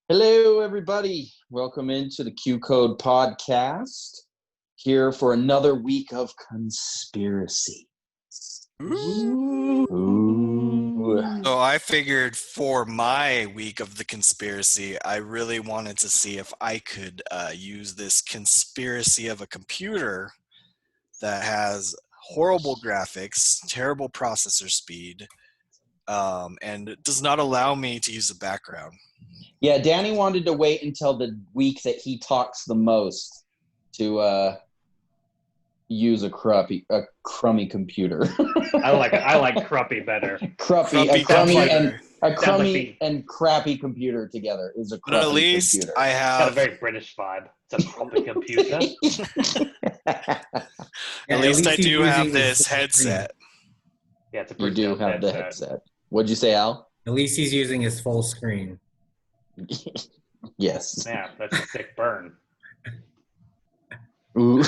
Hello, everybody. Welcome into the Q Code podcast. Here for another week of conspiracy. Ooh. So I figured for my week of the conspiracy, I really wanted to see if I could use this conspiracy of a computer that has horrible graphics, terrible processor speed, and does not allow me to use the background. Yeah, Danny wanted to wait until the week that he talks the most to use a crummy computer. I like cruppy better. A crummy and crappy computer together is a cruppy But at least computer. I It's got have a very British vibe. It's a cruppy computer. at least I do have this headset. Yeah, it's a You pretty do dope have the headset. What'd you say, Al? At least he's using his full screen. Yes. Yeah, that's a sick burn. Ooh.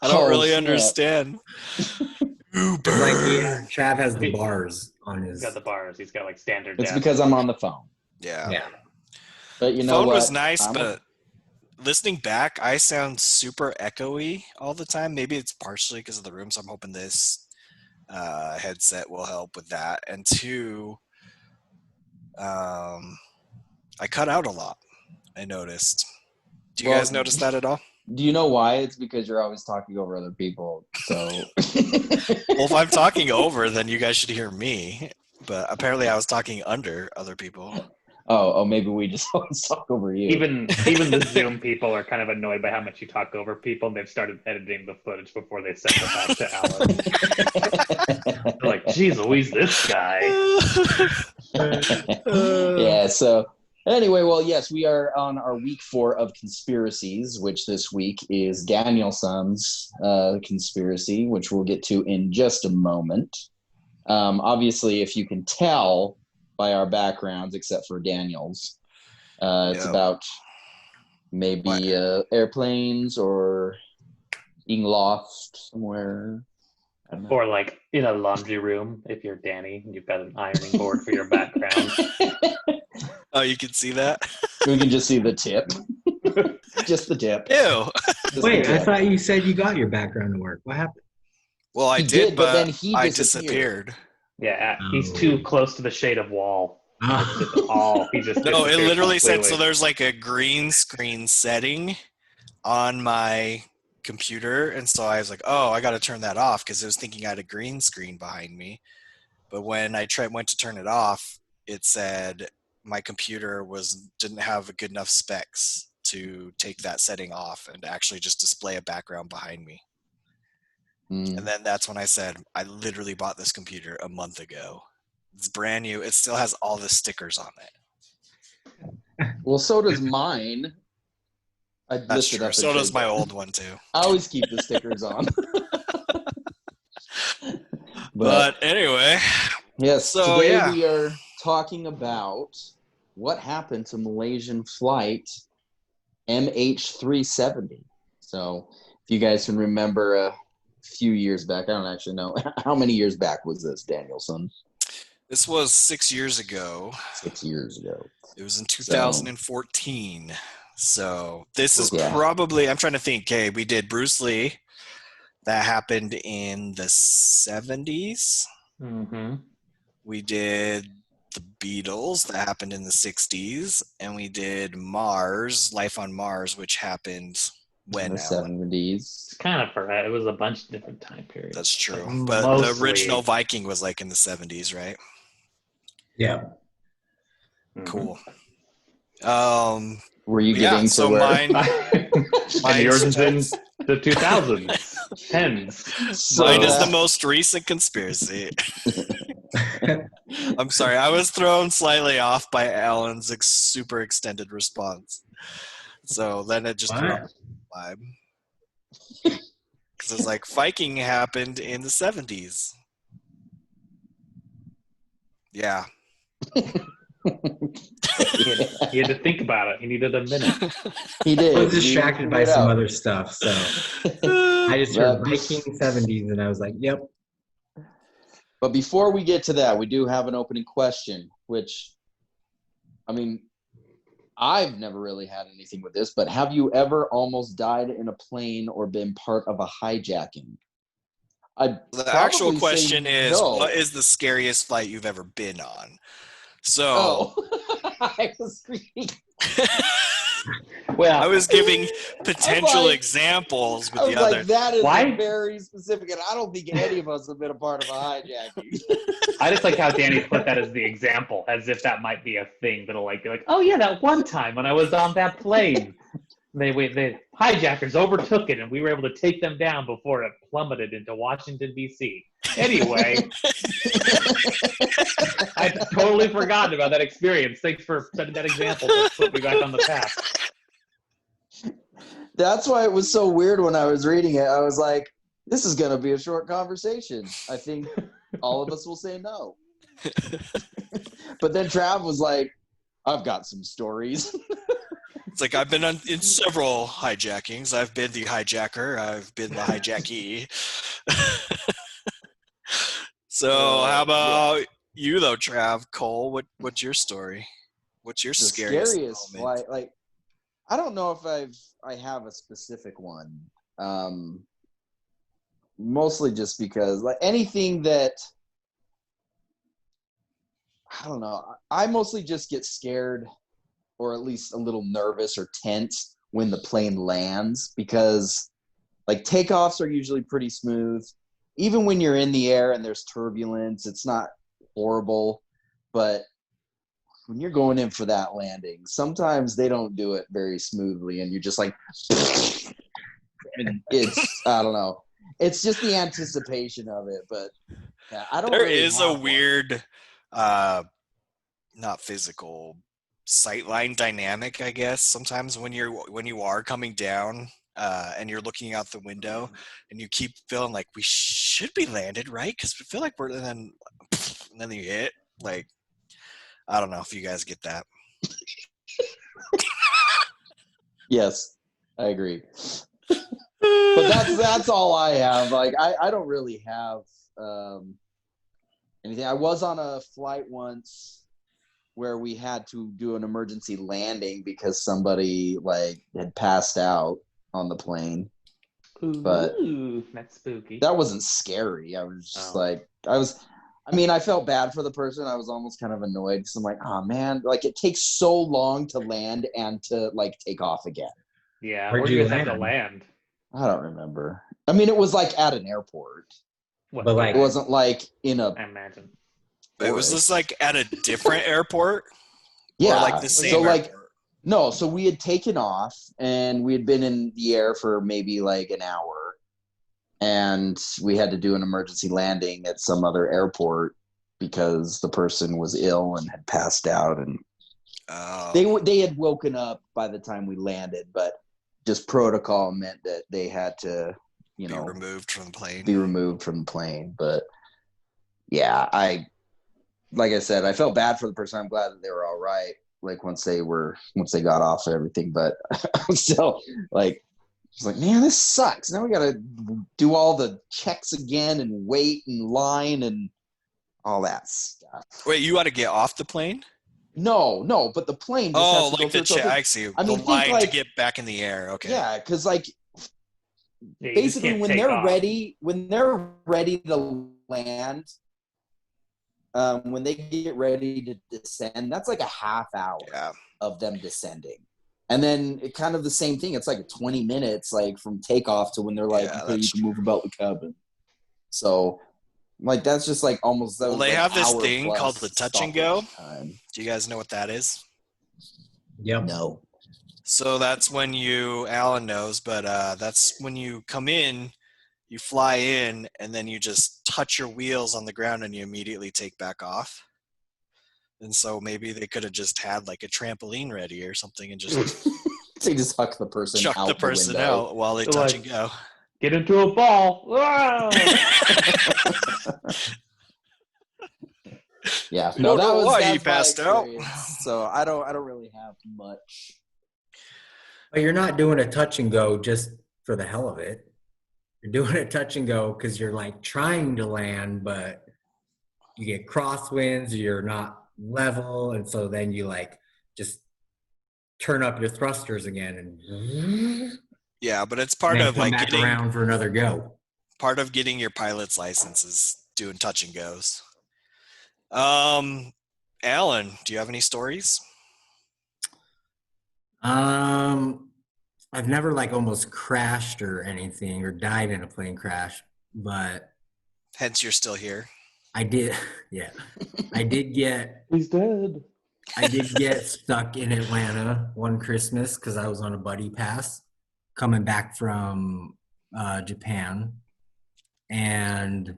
I don't really snap. understand. It's like Trav has the bars on his. He's got the bars. He's got like standard. It's depth. because I'm on the phone. Yeah. But you know Phone what? was nice, but listening back, I sound super echoey all the time. Maybe it's partially because of the room, so I'm hoping this headset will help with that. And two, I cut out a lot, I noticed. Do you guys notice that at all? Do you know why? It's because you're always talking over other people. So Well, if I'm talking over, then you guys should hear me. But apparently I was talking under other people. Oh, maybe we just always talk over you. Even the Zoom people are kind of annoyed by how much you talk over people, and they've started editing the footage before they send it back to Alan. They're like, "Geez, Louise, this guy." Yeah. So anyway, well, yes, we are on our week 4 of conspiracies, which this week is Danielson's conspiracy, which we'll get to in just a moment. Obviously, if you can tell by our backgrounds, except for Daniel's, it's about maybe airplanes or being lost somewhere. I don't know. Or like in a laundry room, if you're Danny and you've got an ironing board for your background. Oh, you can see that? We can just see the tip. Just the tip. Ew. Just Wait, the I tip. thought you said you got your background to work. What happened? Well, I He did, did, but but then he I disappeared. disappeared. Yeah, he's too close to the shade of wall. He just No, it disappeared literally said, so completely. there's like a green screen setting on my computer. And so I was like, oh, I got to turn that off because it was thinking I had a green screen behind me. But when I went to turn it off, it said my computer didn't have a good enough specs to take that setting off and actually just display a background behind me. Mm. And then that's when I said, I literally bought this computer a month ago. It's brand new. It still has all the stickers on it. Well, so does mine. That's true. So does my old one too. I always keep the stickers on. But anyway, yes, so, today yeah. we are talking about what happened to Malaysian Flight MH370. So if you guys can remember a few years back, I don't actually know. How many years back was this, Danielson? this was 6 years ago. 6 years ago. It was in 2014. So this is Yeah. probably, I'm trying to think, okay, we did Bruce Lee. That happened in the 70s. Mm-hmm. We did the Beatles. That happened in the 60s. And we did Mars, Life on Mars, which happened when? In the Alan? 70s. It's kind of it was a bunch of different time periods. That's true. But But the mostly- original Viking was like in the 70s, right? Yeah. Mhm. Cool. Were you Yeah, getting to so where? mine And yours is in the 2000s, 10s. So Mine is that- the most recent conspiracy. I'm sorry, I was thrown slightly off by Alan's super extended response. So then it just threw What? off the vibe. Because it's like Viking happened in the 70s. Yeah. He had to think about it. He needed a minute. He did. I was He distracted by figured some out. other stuff, so I just heard Viking 70s, and I was like, "Yep." But before we get to that, we do have an opening question, which, I mean, I've never really had anything with this, but have you ever almost died in a plane or been part of a hijacking? The actual probably say question is, no. what is the scariest flight you've ever been on? So, Oh, I was reading. Well, I was giving potential like- examples with I the was like, other. that is Why? very specific, and I don't think any of us have been a part of a hijacking. I just like how Danny put that as the example, as if that might be a thing that'll like be like, oh yeah, that one time when I was on that plane, the hijackers overtook it, and we were able to take them down before it plummeted into Washington D.C. Anyway, I totally forgotten about that experience. Thanks for setting that example to put me back on the path. That's why it was so weird when I was reading it. I was like, this is going to be a short conversation. I think all of us will say no. But then Trav was like, I've got some stories. It's like I've been in several hijackings. I've been the hijacker. I've been the hijackee. So how about you though, Trav? Cole, what's your story? What's your The scariest moment? flight, like, I don't know if I have a specific one. Mostly just because, like, anything that, I don't know. I mostly just get scared, or at least a little nervous or tense when the plane lands, because like takeoffs are usually pretty smooth. Even when you're in the air and there's turbulence, it's not horrible. But when you're going in for that landing, sometimes they don't do it very smoothly, and you're just like, and it's, I don't know. It's just the anticipation of it, but yeah, I don't. There really is a have one. weird, not physical, sightline dynamic, I guess. Sometimes when you are coming down and you're looking out the window and you keep feeling like we should be landed, right? Because we feel like we're, and then you hit. Like, I don't know if you guys get that. Yes, I agree. But that's all I have. Like, I don't really have anything. I was on a flight once where we had to do an emergency landing because somebody like had passed out on the plane. But Ooh, that's spooky. that wasn't scary. I was just I felt bad for the person. I was almost kind of annoyed because I'm like, oh man, like it takes so long to land and to like take off again. Yeah, Where'd where do you you guys have to land? land? I don't remember. I mean, it was like at an airport. What, But, like- It wasn't like in a I imagine. But was this like at a different airport? yeah, Or like the same so like airport? no, so we had taken off and we had been in the air for maybe like an hour, and we had to do an emergency landing at some other airport because the person was ill and had passed out, and they had woken up by the time we landed, but just protocol meant that they had to, be removed from the plane. be removed from the plane. But yeah, like I said, I felt bad for the person. I'm glad that they were all right. Like once they got off and everything, but I'm still like, it's like, man, this sucks. Now we got to do all the checks again and wait and line and all that stuff. Wait, you want to get off the plane? No, but the plane just has to go like the through. check. I see. I mean, the think line like, to get back in the air. Okay. yeah, because like Yeah, you just basically can't when take they're off. ready to land, when they get ready to descend, that's like a half hour of them descending. And then it kind of the same thing. It's like 20 minutes like from takeoff to when they're like, okay, you can move about the cabin. So like that's just like almost Well, they like have this hour thing plus called the touch and go. time. Do you guys know what that is? Yep. No. So that's when Alan knows, but that's when you come in, you fly in, and then you just touch your wheels on the ground and you immediately take back off. And so maybe they could have just had like a trampoline ready or something and just They just huck the person chuck out the person window. out while they They're touch like- and go. Get into a ball. Whoa! Yeah, We don't know why he that's my passed out. experience. So I don't really have much. But you're not doing a touch and go just for the hell of it. You're doing a touch and go because you're like trying to land, but you get crosswinds, you're not level, and so then you like just turn up your thrusters again and Yeah, but it's part then of come like back getting around for another go. part of getting your pilot's license is doing touch and goes. Alan, do you have any stories? I've never like almost crashed or anything or died in a plane crash, but Hence, you're still here. I did, yeah, I did get He's dead. I did get stuck in Atlanta one Christmas because I was on a buddy pass coming back from Japan and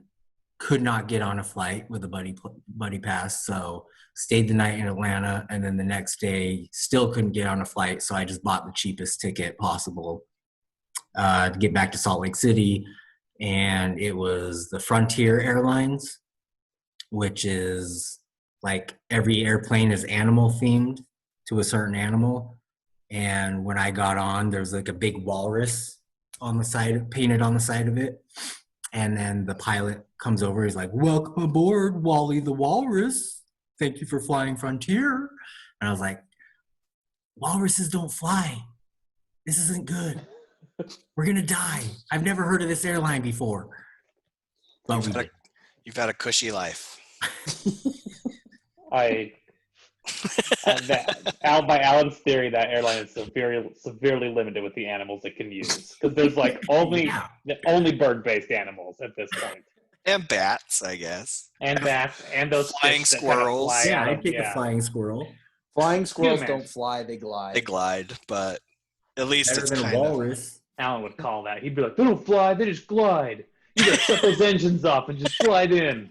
could not get on a flight with a buddy pass. So stayed the night in Atlanta, and then the next day still couldn't get on a flight. So I just bought the cheapest ticket possible to get back to Salt Lake City, and it was the Frontier Airlines, which is like every airplane is animal themed to a certain animal. And when I got on, there's like a big walrus on the side, painted on the side of it. And then the pilot comes over, he's like, "Welcome aboard, Wally the Walrus. Thank you for flying Frontier." And I was like, "Walruses don't fly. This isn't good. We're gonna die. I've never heard of this airline before." But You've had a cushy life. By Alan's theory, that airline is severely limited with the animals it can use, because there's like only bird-based animals at this point, And bats, I guess. and bats, and those Flying fish that kind of squirrels. fly yeah, out I'd of- take yeah. a flying squirrel. Flying squirrels Humans. don't fly; they glide. They glide, but at least Better it's than a kind of. walrus. Alan would call that. He'd be like, "They don't fly; they just glide. You gotta shut those engines off and just glide in."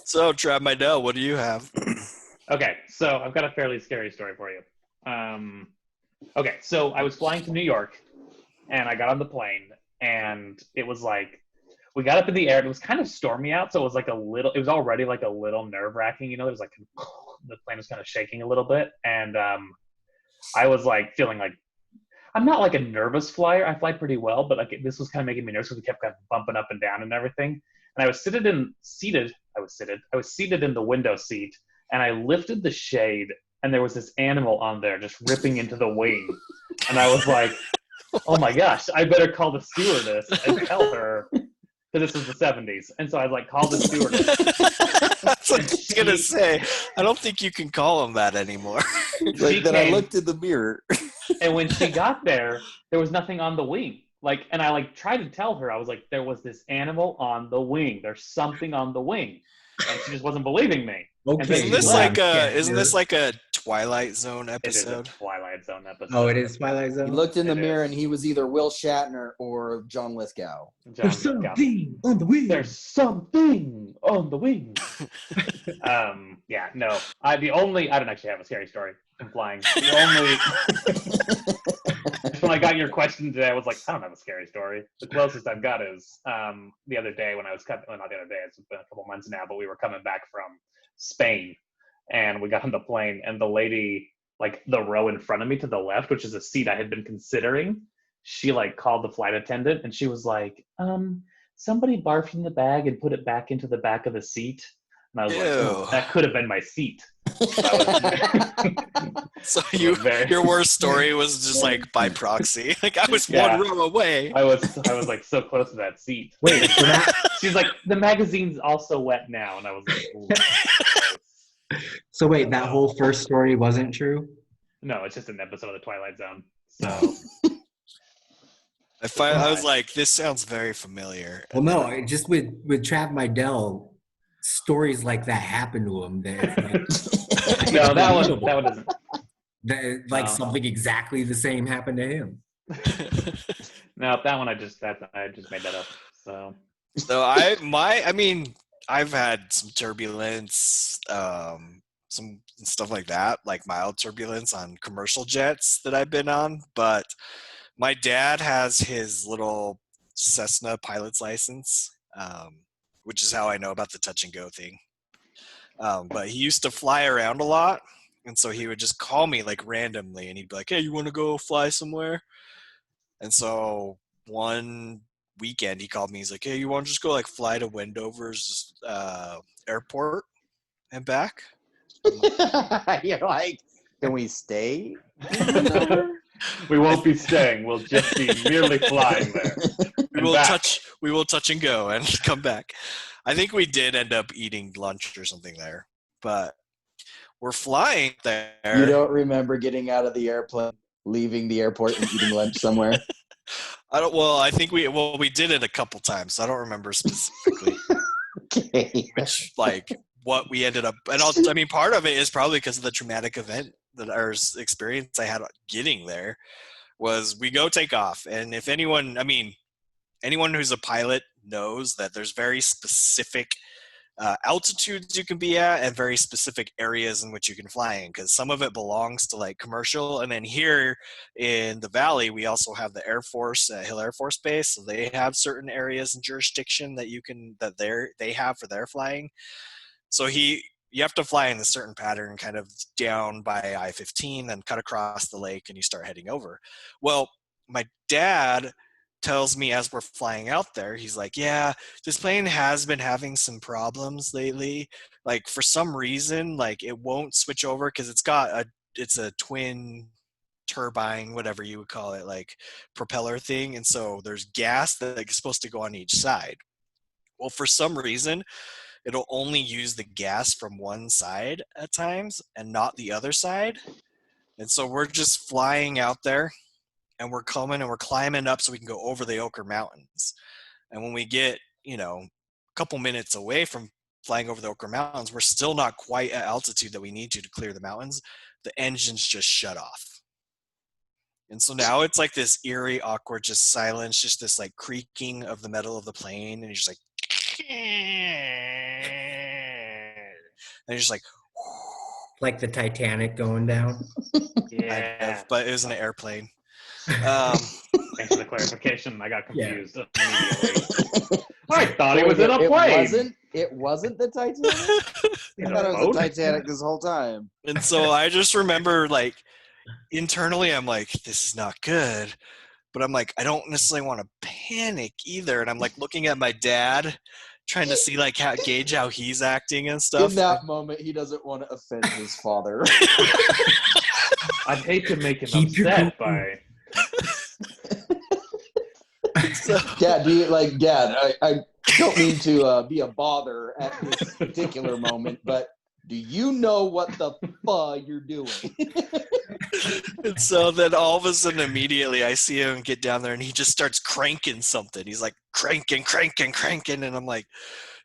So, Trav Midell, what do you have? Okay, so I've got a fairly scary story for you. Okay, so I was flying to New York, and I got on the plane, and it was like, we got up in the air, and it was kind of stormy out, so it was like it was already like a little nerve-wracking, you know, there's like, the plane was kind of shaking a little bit, and I was like feeling like, I'm not like a nervous flyer, I fly pretty well, but like this was kind of making me nervous because we kept kind of bumping up and down and everything, and I was seated in the window seat, and I lifted the shade, and there was this animal on there just ripping into the wing. And I was like, oh my gosh, I better call the stewardess and tell her, because this was the 70s. And so I like called the stewardess. That's what I was going to say. I don't think you can call them that anymore. Like, then I looked in the mirror. And when she got there was nothing on the wing. Like, and I like tried to tell her, I was like, there was this animal on the wing. There's something on the wing. And she just wasn't believing me. Okay. Isn't this well, like a Twilight Zone It is a episode? Twilight Zone episode. Oh, it is Twilight He Zone? looked in the It mirror is. and he was either Will Shatner or John Lithgow. There's something on the wing. There's something on the wing. Yeah, no. I don't actually have a scary story from flying. When I got your question today, I was like, I don't have a scary story. The closest I've got is the other day when I was not the other day, it's been a couple months now, but we were coming back from Spain, and we got on the plane, and the lady, like the row in front of me to the left, which is a seat I had been considering, she like called the flight attendant, and she was like, somebody barfed in the bag and put it back into the back of the seat. And I was like, oh, that could have been my seat. So your worst story was just like by proxy. Like I was one row away. I was like so close to that seat. Wait, so She's like, the magazine's also wet now, and I was like, so wait, that whole first story wasn't true? no, it's just an episode of the Twilight Zone. So I was like, this sounds very familiar. Well, no, just with Trav Midell, stories like that happen to him. That no, that one doesn't. That something exactly the same happened to him. No, that one I just made that up. So I've had some turbulence, some stuff like that, like mild turbulence on commercial jets that I've been on. But my dad has his little Cessna pilot's license, which is how I know about the touch and go thing. But he used to fly around a lot. And so he would just call me like randomly and he'd be like, hey, you want to go fly somewhere? And so one weekend, he called me. He's like, "Hey, you want to just go like fly to Wendover's airport and back?" You're like, can we stay? We won't be staying. We'll just be merely flying there. We will touch and go and come back. I think we did end up eating lunch or something there, but we're flying there. You don't remember getting out of the airplane, leaving the airport, and eating lunch somewhere? I don't. Well, I think we did it a couple times. So I don't remember specifically. Okay. Which, like, what we ended up, and I mean, part of it is probably because of the traumatic event that our experience I had getting there was we go take off, and if anyone who's a pilot knows that there's very specific altitudes you can be at and very specific areas in which you can fly in, because some of it belongs to like commercial, and then here in the valley we also have the Air Force Hill Air Force Base, so they have certain areas and jurisdiction that they have for their flying. So you have to fly in a certain pattern, kind of down by I-15 and cut across the lake, and you start heading over. Well, my dad tells me as we're flying out there, he's like, yeah, this plane has been having some problems lately. Like, for some reason, like, it won't switch over because it's a twin turbine, whatever you would call it, like propeller thing. And so there's gas that is supposed to go on each side. Well, for some reason, it'll only use the gas from one side at times and not the other side. And so we're just flying out there, and we're climbing up so we can go over the Ochre Mountains. And when we get, a couple minutes away from flying over the Ochre Mountains, we're still not quite at altitude that we need to clear the mountains. The engines just shut off. And so now it's like this eerie, awkward, just silence, just this like creaking of the metal of the plane. And you're just like, and you're just like the Titanic going down. Yeah. But it was an airplane. Thanks for the clarification. I got confused immediately. I thought it was in a It plane. wasn't the Titanic? I thought it was the Titanic this whole time. And so I just remember, like, internally, I'm like, this is not good. But I'm like, I don't necessarily want to panic either. And I'm like looking at my dad, trying to see like gauge how he's acting and stuff. In that moment, he doesn't want to offend his father. I'd hate to make him upset by. So, Dad, I don't mean to be a bother at this particular moment, but do you know what the fuck you're doing? and so then all of a sudden, immediately, I see him get down there, and he just starts cranking something. He's like cranking, and I'm like,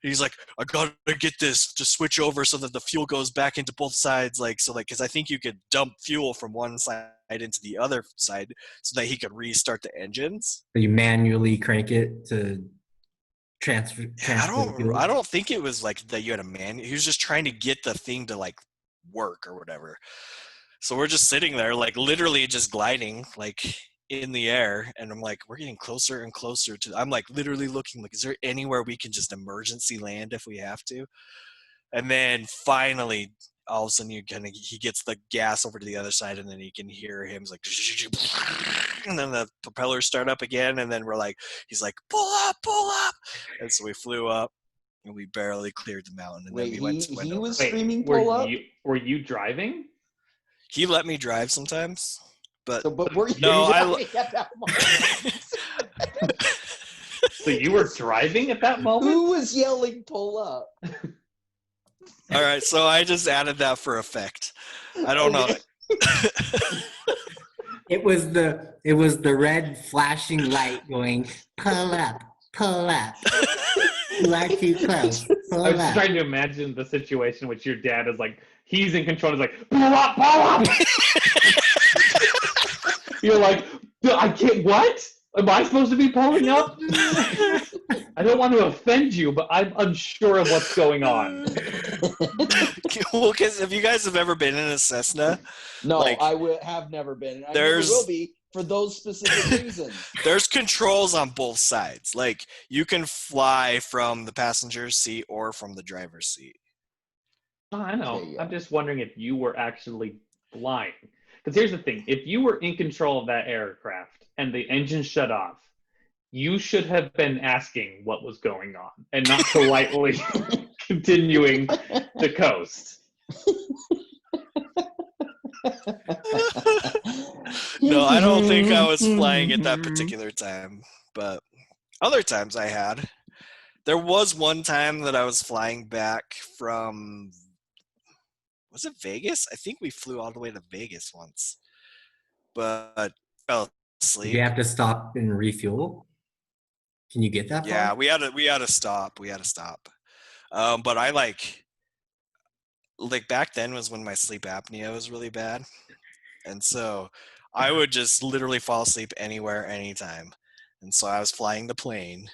he's like, I gotta get this to switch over so that the fuel goes back into both sides, because I think you could dump fuel from one side into the other side so that he could restart the engines. So you manually crank it to transfer the fuel? I don't think it was like that you had a he was just trying to get the thing to like work or whatever. So we're just sitting there, like literally just gliding like in the air, and I'm like, we're getting closer and closer to. I'm like literally looking like, is there anywhere we can just emergency land if we have to? And then finally, all of a sudden, he gets the gas over to the other side, and then you can hear him like, and then the propellers start up again, and then he's like, pull up, and so we flew up, and we barely cleared the mountain, and then we went to Wendover. He was screaming, pull up? Were you driving? He let me drive sometimes, but were you driving at that moment? So you were driving at that moment? Who was yelling, pull up? All right, so I just added that for effect. I don't know. It was the red flashing light going, pull up. You are too close. Pull I was up. trying to imagine the situation in which your dad is like, he's in control, he's like, pull up. You're like, I can't, what? Am I supposed to be pulling up? I don't want to offend you, but I'm unsure of what's going on. Well, because if you guys have ever been in a Cessna, no, I have never been. I never will be for those specific reasons. There's controls on both sides. Like, you can fly from the passenger seat or from the driver's seat. Oh, I know. I'm just wondering if you were actually flying. Because here's the thing. If you were in control of that aircraft and the engine shut off, you should have been asking what was going on and not politely continuing to coast. No, I don't think I was flying at that particular time, but other times I had. There was one time that I was flying back from, was it Vegas? I think we flew all the way to Vegas once, but fell Did asleep. you have to stop and refuel? Can you get that Yeah, far? we had to stop. But I like back then was when my sleep apnea was really bad. And so I would just literally fall asleep anywhere, anytime. And so I was flying the plane.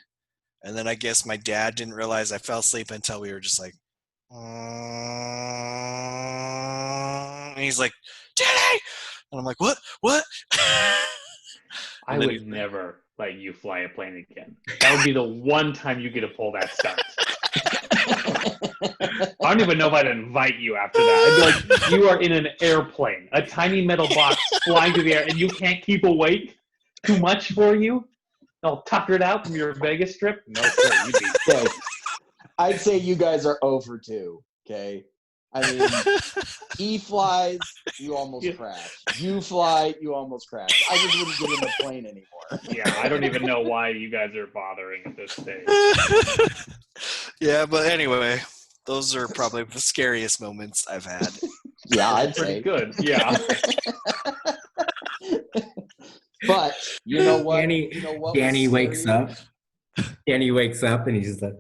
And then I guess my dad didn't realize I fell asleep until we were just like, and he's like, Danny! And I'm like, what? I would never let you fly a plane again. That would be the one time you get to pull that stunt. I don't even know if I'd invite you after that. I'd be like, you are in an airplane, a tiny metal box flying through the air, and you can't keep awake? Too much for you? All tuckered out from your Vegas trip? No, sir, you'd be dead. I'd say you guys are over 2, okay? I mean, he flies, you almost crash. You fly, you almost crash. I just wouldn't get in the plane anymore. Yeah, I don't even know why you guys are bothering at this stage. Yeah, but anyway, those are probably the scariest moments I've had. Yeah, I'd Pretty say. good, yeah. But you know what? Danny, You know what Danny was wakes scary? up. Danny wakes up and he's just like,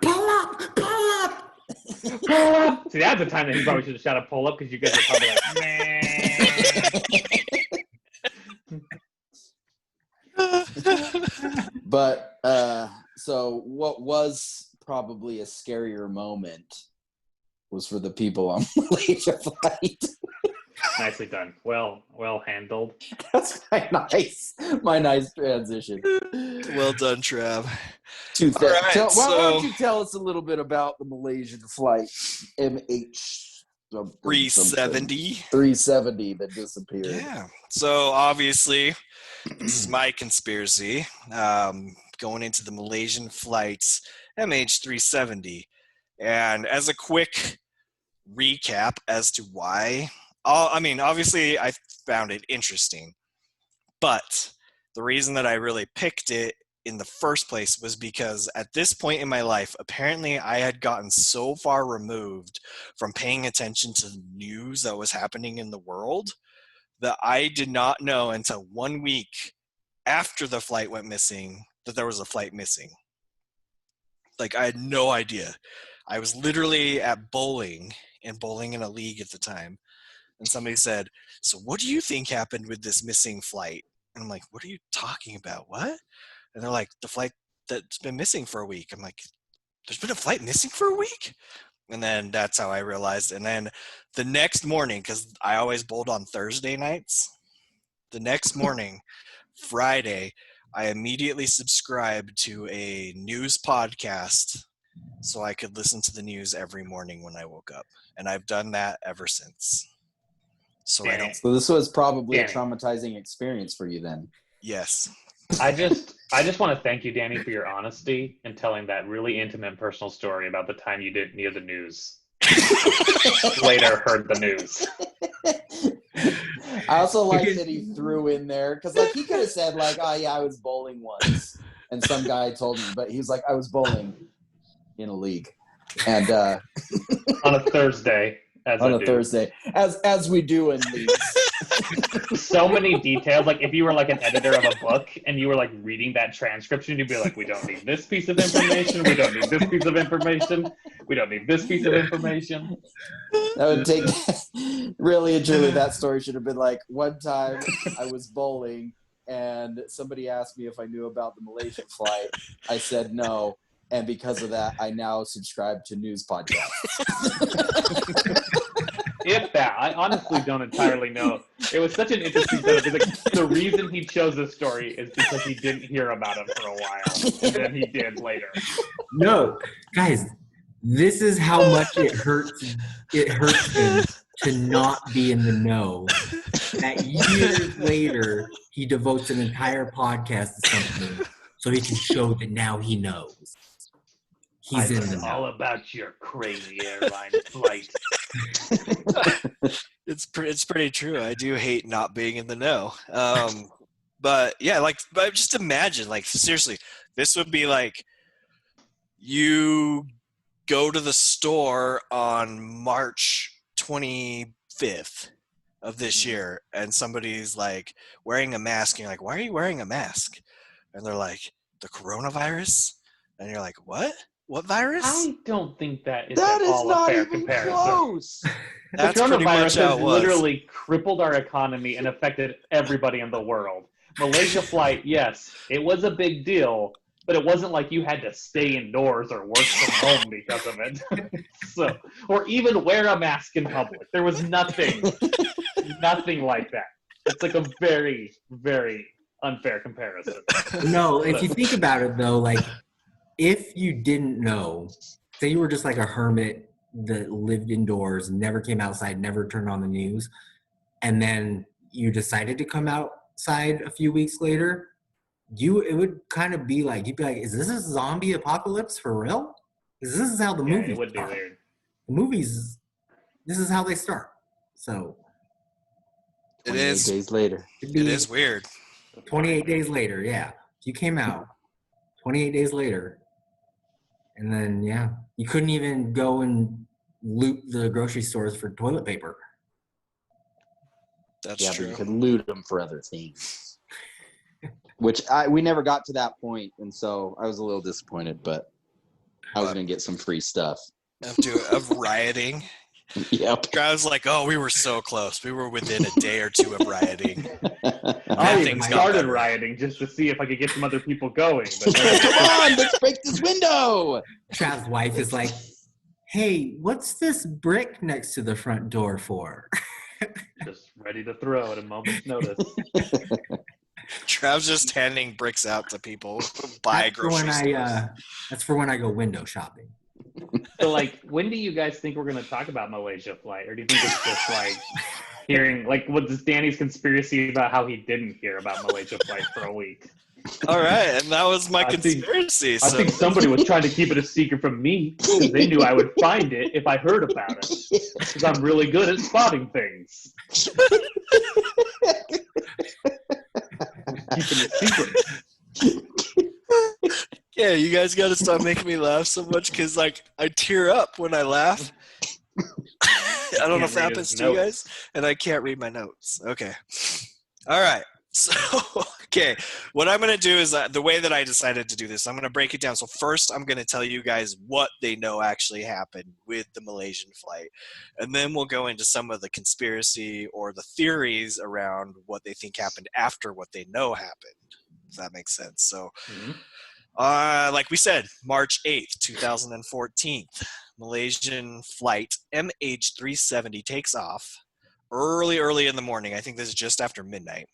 pull up. Pull up! See, that's the time that he probably should have shot a pull up because you guys are probably like, meh. But so what was probably a scarier moment was for the people on Malaysia Flight. Nicely done. Well handled. That's my nice transition. Well done, Trav. Why so- don't you tell us a little bit about the Malaysian Flight MH370. 370 that disappeared. Yeah. So obviously, this is my conspiracy. Going into the Malaysian Flight's MH370. And as a quick recap as to why, obviously I found it interesting. But the reason that I really picked it in the first place was because at this point in my life, apparently I had gotten so far removed from paying attention to the news that was happening in the world that I did not know until 1 week after the flight went missing that there was a flight missing. Like, I had no idea. I was literally at bowling in a league at the time. And somebody said, so what do you think happened with this missing flight? And I'm like, what are you talking about? What? And they're like, the flight that's been missing for a week. I'm like, there's been a flight missing for a week? And then that's how I realized. And then the next morning, because I always bowled on Thursday nights, the next morning, Friday, I immediately subscribed to a news podcast so I could listen to the news every morning when I woke up. And I've done that ever since. So I don't. So this was probably a Danny. traumatizing experience for you then. Yes. I just want to thank you, Danny, for your honesty and telling that really intimate personal story about the time you didn't hear the news. Later heard the news. I also like that he threw in there because like he could have said like, oh yeah, I was bowling once and some guy told me, but he was like, I was bowling in a league. And On a Thursday. Thursday, as we do in leagues. So many details. Like if you were like an editor of a book and you were like reading that transcription, you'd be like, we don't need this piece of information. We don't need this piece of information. We don't need this piece of information. That would take really and truly. That story should have been like, one time I was bowling and somebody asked me if I knew about the Malaysian flight. I said no. And because of that, I now subscribe to news podcasts. If that, I honestly don't entirely know. It was such an interesting thing. Because the reason he chose this story is because he didn't hear about it for a while, and then he did later. No, guys, this is how much it hurts. It hurts him to not be in the know. That years later, he devotes an entire podcast to something so he can show that now he knows. He's in the know. All about your crazy airline flight. It's pretty true. I do hate not being in the know. But yeah, but just imagine, seriously, this would be like you go to the store on March 25th of this year, and somebody's like wearing a mask, and you're like, "Why are you wearing a mask?" And they're like, "The coronavirus," and you're like, "What? What virus?" I don't think that is That at is all not a fair even comparison. close. That's the pretty much coronavirus how has it was. literally crippled our economy and affected everybody in the world. Malaysia flight, yes, it was a big deal, but it wasn't like you had to stay indoors or work from home because of it. So, or even wear a mask in public. There was nothing like that. It's like a very, very unfair comparison. No, if you think about it though, like if you didn't know, say you were just like a hermit that lived indoors, never came outside, never turned on the news, and then you decided to come outside a few weeks later, it would kind of be like, you'd be like, is this a zombie apocalypse for real? Because this is how the movies it would be start. weird. The movies, this is how they start. So It is. 28 days later. It is weird. 28 days later, yeah. You came out 28 days later. And then, yeah, you couldn't even go and loot the grocery stores for toilet paper. That's Yeah, true. but you could loot them for other things. Which we never got to that point, and so I was a little disappointed, but I was going to get some free stuff. Of rioting. Yep. I was like, oh, we were so close. We were within a day or two of rioting. I things got started better. rioting just to see if I could get some other people going. But Come on, let's break this window. Trav's wife is like, hey, what's this brick next to the front door for? just ready to throw at a moment's notice. Trav's just handing bricks out to people who buy grocery stores. That's for when I go window shopping. So, when do you guys think we're going to talk about Malaysia flight? Or do you think it's just, hearing, what's Danny's conspiracy about how he didn't hear about Malaysia flight for a week? All right, and that was my conspiracy. I think somebody was trying to keep it a secret from me because they knew I would find it if I heard about it. Because I'm really good at spotting things. Keeping it secret. Yeah, you guys got to stop making me laugh so much because, I tear up when I laugh. I don't know if that happens to you guys, and I can't read my notes. Okay. All right. So, okay, what I'm going to do is the way that I decided to do this, I'm going to break it down. So first, I'm going to tell you guys what they know actually happened with the Malaysian flight. And then we'll go into some of the conspiracy or the theories around what they think happened after what they know happened, if that makes sense. So, like we said, March 8th, 2014, Malaysian Flight MH370 takes off early in the morning. I think this is just after midnight.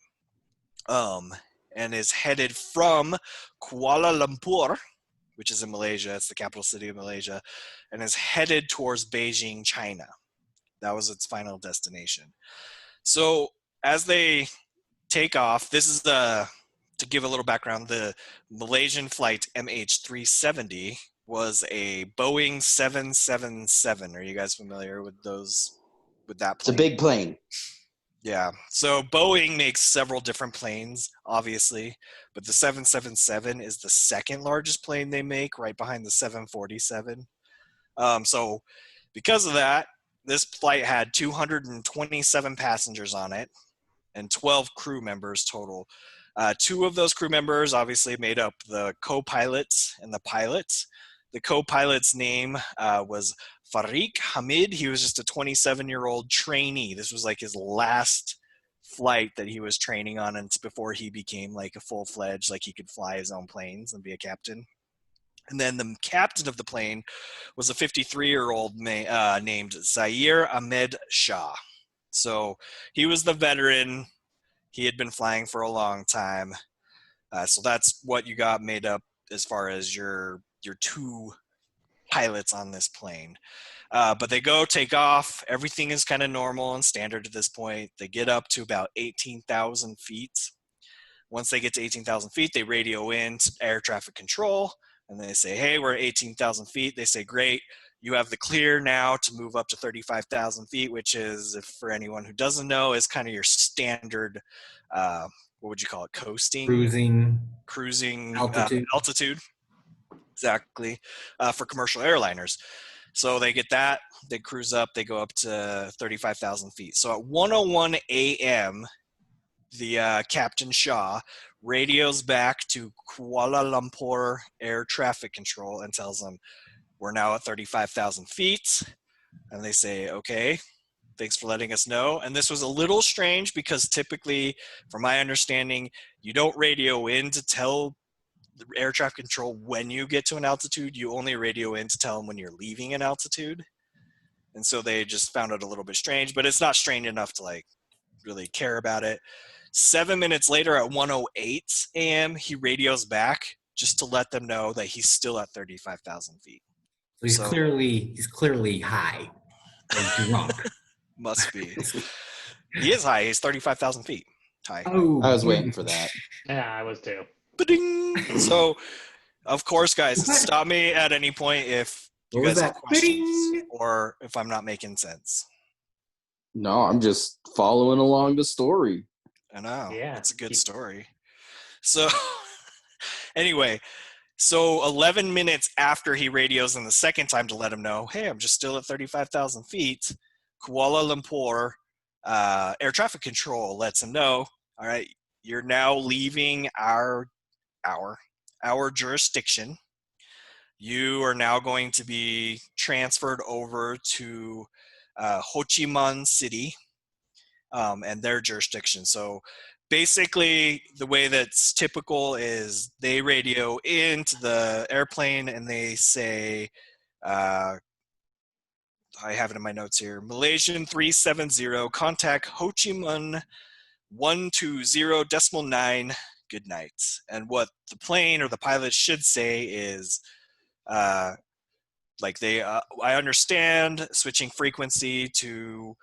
And is headed from Kuala Lumpur, which is in Malaysia. It's the capital city of Malaysia, and is headed towards Beijing, China. That was its final destination. So as they take off, this is to give a little background, the Malaysian Flight MH370 was a Boeing 777. Are you guys familiar with that plane? It's a big plane. Yeah. So Boeing makes several different planes, obviously, but the 777 is the second largest plane they make, right behind the 747. So because of that, this flight had 227 passengers on it and 12 crew members total. Two of those crew members obviously made up the co-pilots and the pilots. The co-pilot's name was Farik Hamid. He was just a 27-year-old trainee. This was his last flight that he was training on, and it's before he became a full-fledged, he could fly his own planes and be a captain. And then the captain of the plane was a 53-year-old named Zaire Ahmed Shah. So he was the veteran. He had been flying for a long time. So that's what you got made up as far as your two pilots on this plane. But they take off. Everything is kind of normal and standard at this point. They get up to about 18,000 feet. Once they get to 18,000 feet, they radio in to air traffic control, and they say, hey, we're at 18,000 feet. They say, great, you have the clear now to move up to 35,000 feet, which is, if for anyone who doesn't know, is kind of your standard, what would you call it, cruising altitude. Exactly, for commercial airliners. So they get that, they cruise up, they go up to 35,000 feet. So at 1:01 a.m., the Captain Shaw radios back to Kuala Lumpur Air Traffic Control and tells them, we're now at 35,000 feet. And they say, okay, thanks for letting us know. And this was a little strange because typically, from my understanding, you don't radio in to tell the air traffic control when you get to an altitude. You only radio in to tell them when you're leaving an altitude. And so they just found it a little bit strange, but it's not strange enough to like really care about it. 7 minutes later at 1:08 a.m., he radios back just to let them know that he's still at 35,000 feet. So he's clearly high or drunk. Must be. He is high. He's 35,000 feet high. Oh, I was waiting for that. Yeah, I was too. Ba-ding! So, of course, guys, stop me at any point if you guys have questions or if I'm not making sense. No, I'm just following along the story. I know. Yeah. It's a good story. So, anyway, so 11 minutes after he radios in the second time to let him know, hey, I'm just still at 35,000 feet, Kuala Lumpur Air Traffic Control lets him know, all right, you're now leaving our jurisdiction. You are now going to be transferred over to Ho Chi Minh City and their jurisdiction. So basically, the way that's typical is they radio into the airplane and they say, I have it in my notes here, Malaysian 370, contact Ho Chi Minh 120.9, good night. And what the plane or the pilot should say is, I understand switching frequency to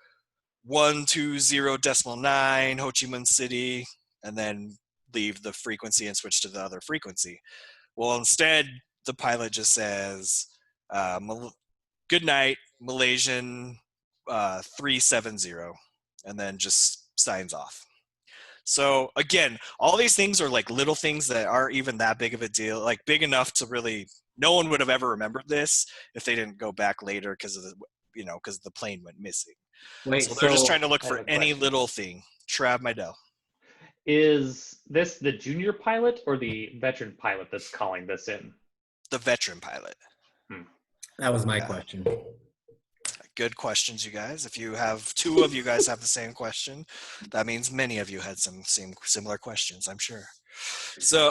120.9 Ho Chi Minh City, and then leave the frequency and switch to the other frequency. Well, instead, the pilot just says, good night, Malaysian 370, and then just signs off. So again, all these things are like little things that aren't even that big of a deal, like big enough to really, no one would have ever remembered this if they didn't go back later because of the, because the plane went missing. Wait, so they're just trying to look for any little thing. Trav Midell. Is this the junior pilot or the veteran pilot that's calling this in? The veteran pilot. That was my question. Good questions, you guys. If you have two of you guys have the same question, that means many of you had some similar questions, I'm sure. So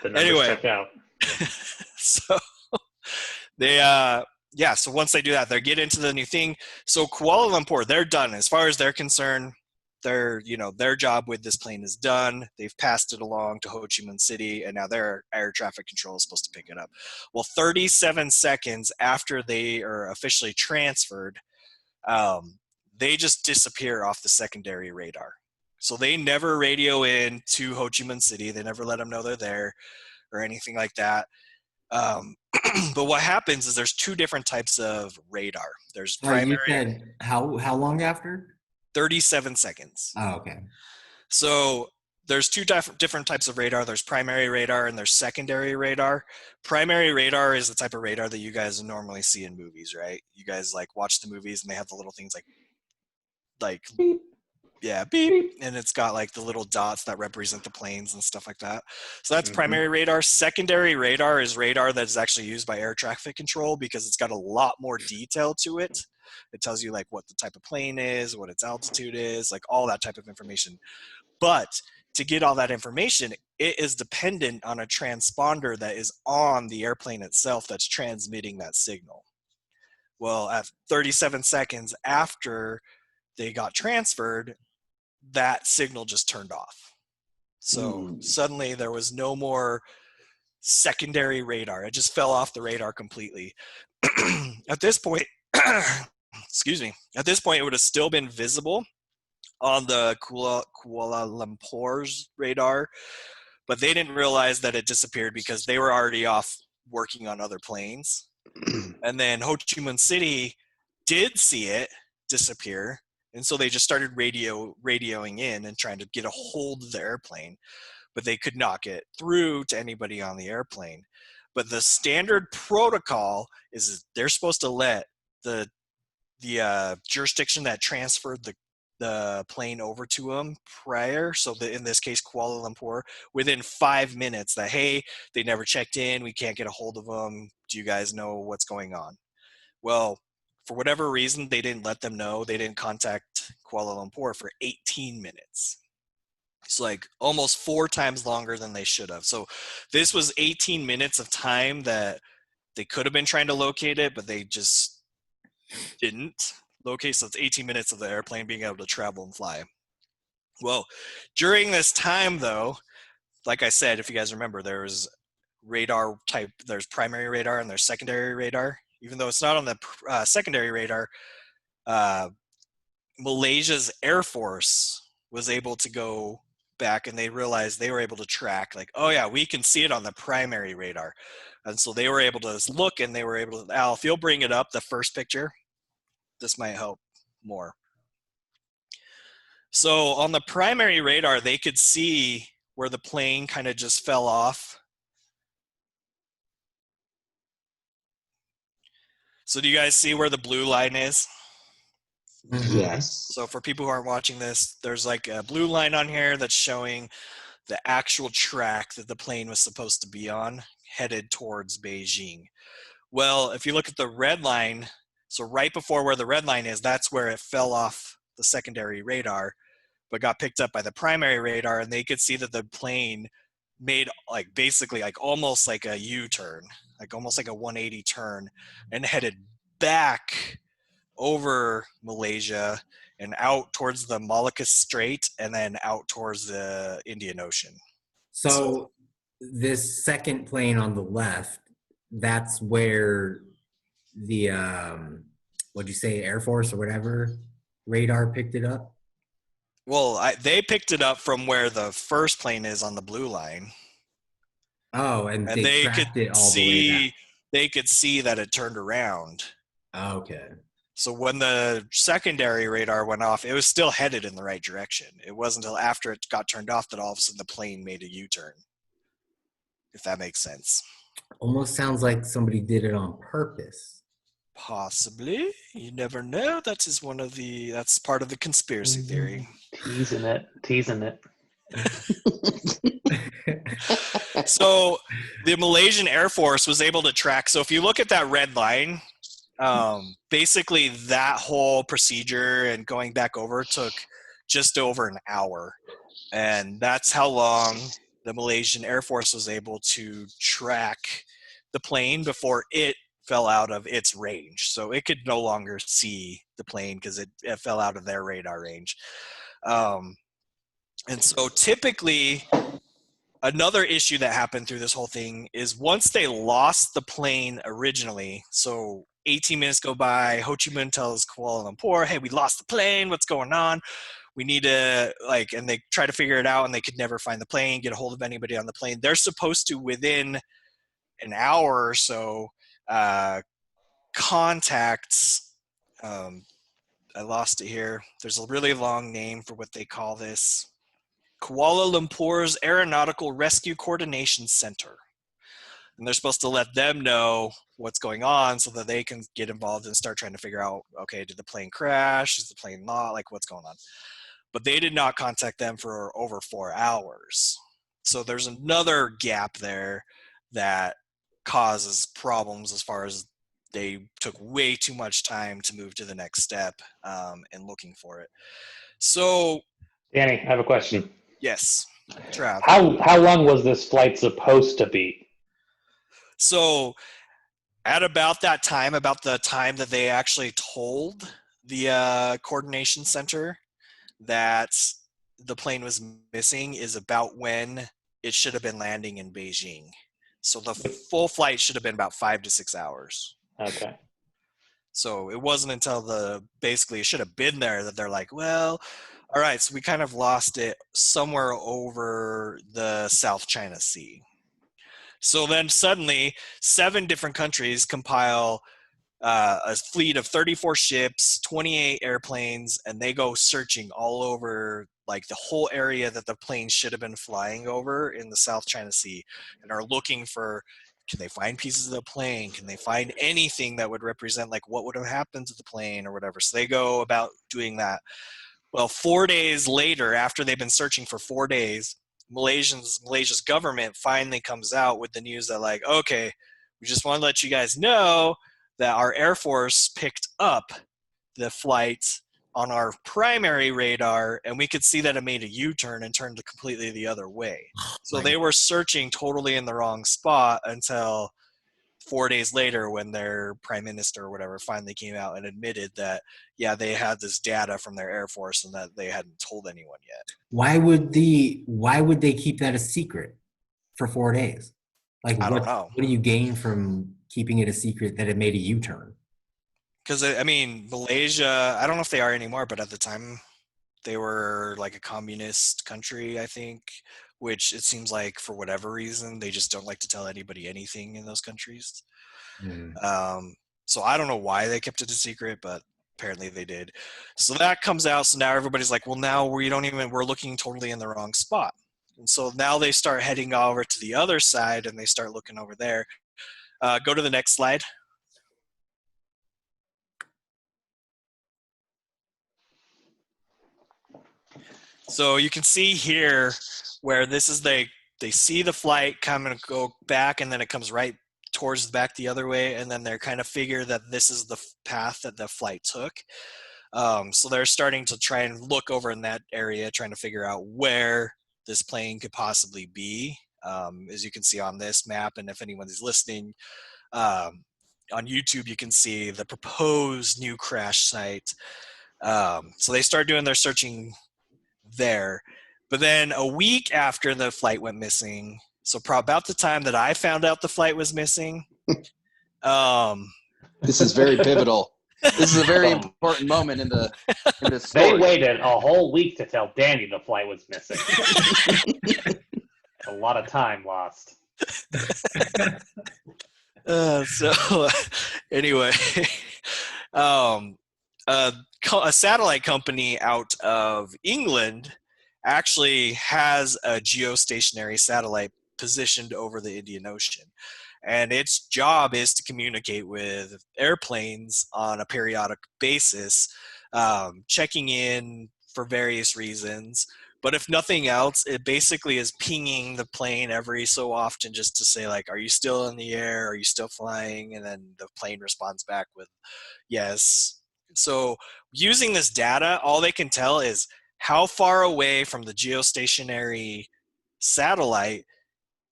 the numbers anyway, check out. So they so once they do that, they get into the new thing. So Kuala Lumpur, they're done as far as they're concerned. Their job with this plane is done. They've passed it along to Ho Chi Minh City, and now their air traffic control is supposed to pick it up. Well, 37 seconds after they are officially transferred, they just disappear off the secondary radar. So they never radio in to Ho Chi Minh City. They never let them know they're there or anything like that. But what happens is there's two different types of radar. There's primary. You said how long after? 37 seconds. Oh, okay. So there's two different types of radar. There's primary radar and there's secondary radar. Primary radar is the type of radar that you guys normally see in movies, right? You guys like watch the movies and they have the little things like beep. Yeah, beep. And it's got like the little dots that represent the planes and stuff like that. So that's primary radar. Secondary radar is radar that is actually used by air traffic control because it's got a lot more detail to it. It tells you like what the type of plane is, what its altitude is, like all that type of information. But to get all that information, it is dependent on a transponder that is on the airplane itself that's transmitting that signal. Well, at 37 seconds after they got transferred, that signal just turned off. So suddenly there was no more secondary radar. It just fell off the radar completely. At this point, excuse me, at this point it would have still been visible on the Kuala Lumpur's radar, but they didn't realize that it disappeared because they were already off working on other planes. And then Ho Chi Minh City did see it disappear, and so they just started radioing in and trying to get a hold of the airplane, but they could not get through to anybody on the airplane. But the standard protocol is they're supposed to let the jurisdiction that transferred the plane over to them prior, so in this case Kuala Lumpur, within 5 minutes that, hey, they never checked in, we can't get a hold of them, do you guys know what's going on? Well, for whatever reason, they didn't let them know. They didn't contact Kuala Lumpur for 18 minutes. It's like almost 4 times longer than they should have. So this was 18 minutes of time that they could have been trying to locate it, but they just didn't locate. So it's 18 minutes of the airplane being able to travel and fly. Well, during this time, though, like I said, if you guys remember, there was radar type, there's primary radar and there's secondary radar. Even though it's not on the secondary radar, Malaysia's Air Force was able to go back, and they realized they were able to track, like, oh yeah, we can see it on the primary radar. And so they were able to look, and they were able to, Al, if you'll bring it up, the first picture, this might help more. So on the primary radar, they could see where the plane kind of just fell off. So do you guys see where the blue line is? Yes. So for people who aren't watching this, there's like a blue line on here that's showing the actual track that the plane was supposed to be on, headed towards Beijing. Well, if you look at the red line, so right before where the red line is, that's where it fell off the secondary radar, but got picked up by the primary radar, and they could see that the plane made like basically like almost like a U-turn, like almost like a 180 turn, and headed back over Malaysia and out towards the Malacca Strait and then out towards the Indian Ocean. So this second plane on the left, that's where the what'd you say, Air Force or whatever radar picked it up? Well, they picked it up from where the first plane is on the blue line. Oh, and they tracked it all the way back. They could see that it turned around. Okay. So when the secondary radar went off, it was still headed in the right direction. It wasn't until after it got turned off that all of a sudden the plane made a U-turn, if that makes sense. Almost sounds like somebody did it on purpose. Possibly. You never know. That's part of the conspiracy theory. Teasing it. So the Malaysian Air Force was able to track. So if you look at that red line, basically that whole procedure and going back over took just over an hour. And that's how long the Malaysian Air Force was able to track the plane before it fell out of its range. So it could no longer see the plane because it fell out of their radar range. And so typically another issue that happened through this whole thing is once they lost the plane originally, so 18 minutes go by, Ho Chi Minh tells Kuala Lumpur, hey, we lost the plane, what's going on? We need to, and they try to figure it out, and they could never find the plane, get a hold of anybody on the plane. They're supposed to, within an hour or so, contacts, I lost it here. There's a really long name for what they call this. Kuala Lumpur's Aeronautical Rescue Coordination Center. And they're supposed to let them know what's going on so that they can get involved and start trying to figure out, okay, did the plane crash? Is the plane not? Like, what's going on? But they did not contact them for over 4 hours. So there's another gap there that causes problems as far as they took way too much time to move to the next step and looking for it. So, Danny, I have a question. Yes, Trav. How long was this flight supposed to be? So at about the time that they actually told the coordination center that the plane was missing is about when it should have been landing in Beijing. So the full flight should have been about 5 to 6 hours. Okay. So it wasn't until basically it should have been there that they're like, well, All right, so we kind of lost it somewhere over the South China Sea. So then suddenly 7 different countries compile a fleet of 34 ships, 28 airplanes, and they go searching all over like the whole area that the plane should have been flying over in the South China Sea, and are looking for, can they find pieces of the plane? Can they find anything that would represent like what would have happened to the plane or whatever? So they go about doing that. Well, 4 days later, after they've been searching for 4 days, Malaysia's government finally comes out with the news that like, okay, we just want to let you guys know that our Air Force picked up the flight on our primary radar, and we could see that it made a U-turn and turned completely the other way. So they were searching totally in the wrong spot until 4 days later when their prime minister or whatever finally came out and admitted that, yeah, they had this data from their Air Force and that they hadn't told anyone yet. Why would they keep that a secret for 4 days? Like, I don't know. What do you gain from keeping it a secret that it made a U-turn? Because, I mean, Malaysia, I don't know if they are anymore, but at the time they were like a communist country, I think, which it seems like for whatever reason, they just don't like to tell anybody anything in those countries. So I don't know why they kept it a secret, but apparently they did. So that comes out. So now everybody's like, well, now we're looking totally in the wrong spot. And so now they start heading over to the other side and they start looking over there. Go to the next slide. So you can see here where this is they see the flight come and go back, and then it comes right towards the back the other way, and then they're kind of figure that this is the path that the flight took. So they're starting to try and look over in that area, trying to figure out where this plane could possibly be. As you can see on this map, and if anyone is listening, on YouTube, you can see the proposed new crash site. So they start doing their searching there. But then a week after the flight went missing, so about the time that I found out the flight was missing, this is very pivotal. This is a very important moment in the story. They waited a whole week to tell Danny the flight was missing. A lot of time lost. So anyway, a satellite company out of England actually has a geostationary satellite positioned over the Indian Ocean. And its job is to communicate with airplanes on a periodic basis, checking in for various reasons. But if nothing else, it basically is pinging the plane every so often just to say, like, are you still in the air? Are you still flying? And then the plane responds back with yes. So using this data, all they can tell is how far away from the geostationary satellite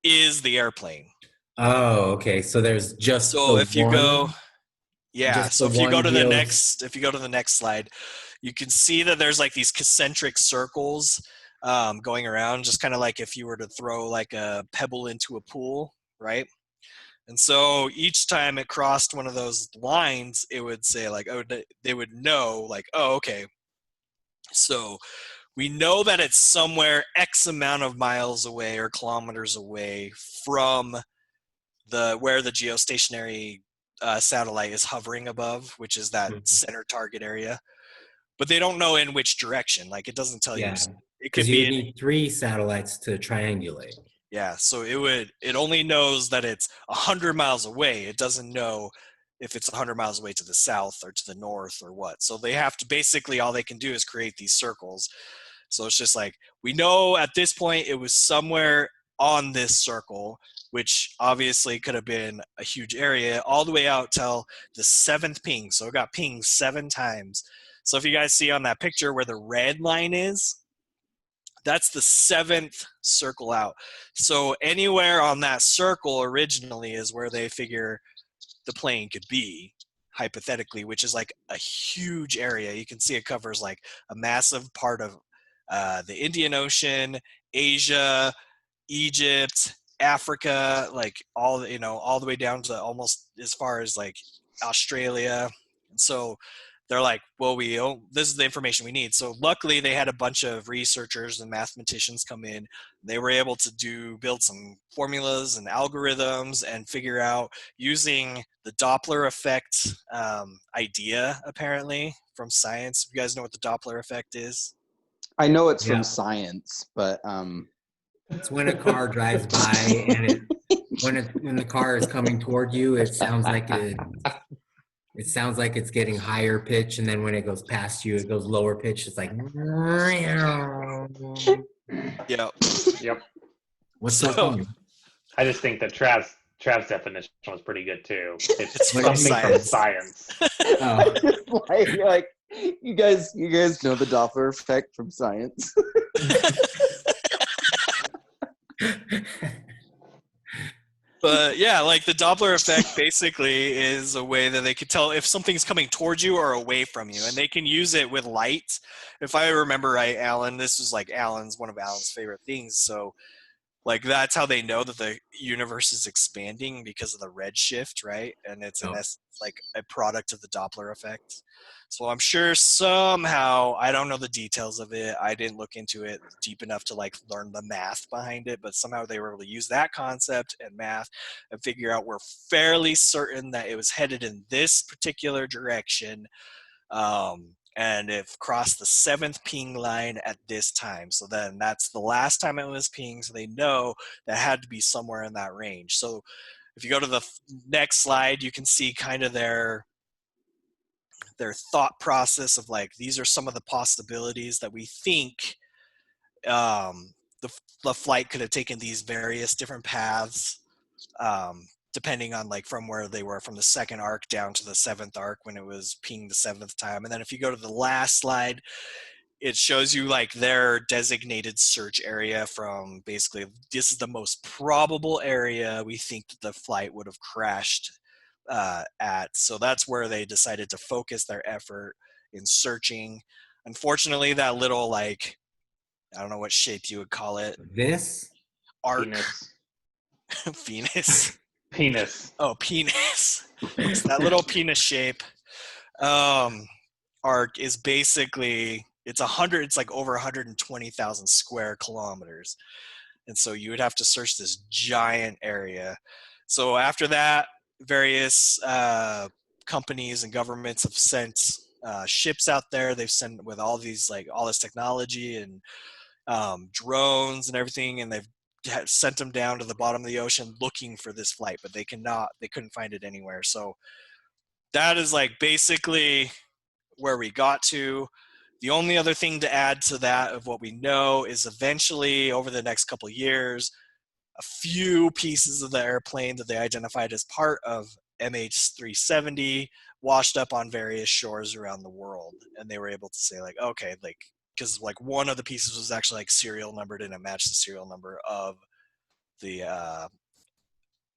is the airplane. Oh, okay. So there's just so if you go, yeah. So if you go to the next slide, you can see that there's like these concentric circles going around, just kind of like if you were to throw like a pebble into a pool, right? And so each time it crossed one of those lines, it would say like, oh, they would know like, oh, okay. So we know that it's somewhere X amount of miles away or kilometers away from where the geostationary satellite is hovering above, which is that center target area. But they don't know in which direction. Like, it doesn't tell you. It could be need 3 satellites to triangulate. Yeah, so it only knows that it's 100 miles away. It doesn't know if it's 100 miles away to the south or to the north or what. So they have to, basically all they can do is create these circles. So it's just like, we know at this point it was somewhere on this circle, which obviously could have been a huge area, all the way out till the 7th ping. So it got pinged 7 times. So if you guys see on that picture where the red line is, that's the 7th circle out. So anywhere on that circle originally is where they figure the plane could be, hypothetically, which is like a huge area. You can see it covers like a massive part of the Indian Ocean, Asia, Egypt, Africa, like all the way down to almost as far as like Australia. And so they're like, well, this is the information we need. So luckily they had a bunch of researchers and mathematicians come in. They were able to build some formulas and algorithms and figure out, using the Doppler effect idea, apparently, from science. You guys know what the Doppler effect is? I know it's Yeah. from science, but It's when a car drives by and when the car is coming toward you, it sounds like it's getting higher pitch, and then when it goes past you, it goes lower pitch. It's like, Yeah. Yep. what's So- that from? I just think that Trav's definition was pretty good too. It's from something from science. science. Oh, like you guys know the Doppler effect from science. But yeah, like the Doppler effect basically is a way that they could tell if something's coming towards you or away from you, and they can use it with light. If I remember right, Alan, this was like one of Alan's favorite things. So like that's how they know that the universe is expanding, because of the redshift, right? And it's in Oh. essence like a product of the Doppler effect. So I'm sure somehow, I don't know the details of it, I didn't look into it deep enough to like learn the math behind it, but somehow they were able to use that concept and math and figure out, we're fairly certain that it was headed in this particular direction, and it crossed the 7th ping line at this time. So then that's the last time it was pinged, so they know that had to be somewhere in that range. So if you go to the next slide, you can see kind of their thought process of like, these are some of the possibilities that we think the flight could have taken these various different paths, depending on like from where they were, from the 2nd arc down to the 7th arc when it was pinged the 7th time. And then if you go to the last slide, it shows you like their designated search area, from basically, this is the most probable area we think that the flight would have crashed at. So that's where they decided to focus their effort in searching. Unfortunately, that little, like, I don't know what shape you would call it, this? arc. Penis. Venus. Penis. Oh, penis. It's that little penis shape arc is basically, it's like over 120,000 square kilometers. And so you would have to search this giant area. So after that, various companies and governments have sent ships out there. They've sent with all these, like, all this technology and drones and everything, and they've sent them down to the bottom of the ocean looking for this flight, but they couldn't find it anywhere. So that is like basically where we got to. The only other thing to add to that of what we know is eventually, over the next couple of years, a few pieces of the airplane that they identified as part of MH370 washed up on various shores around the world, and they were able to say, like, okay, like, because like one of the pieces was actually like serial numbered, and it matched the serial number of the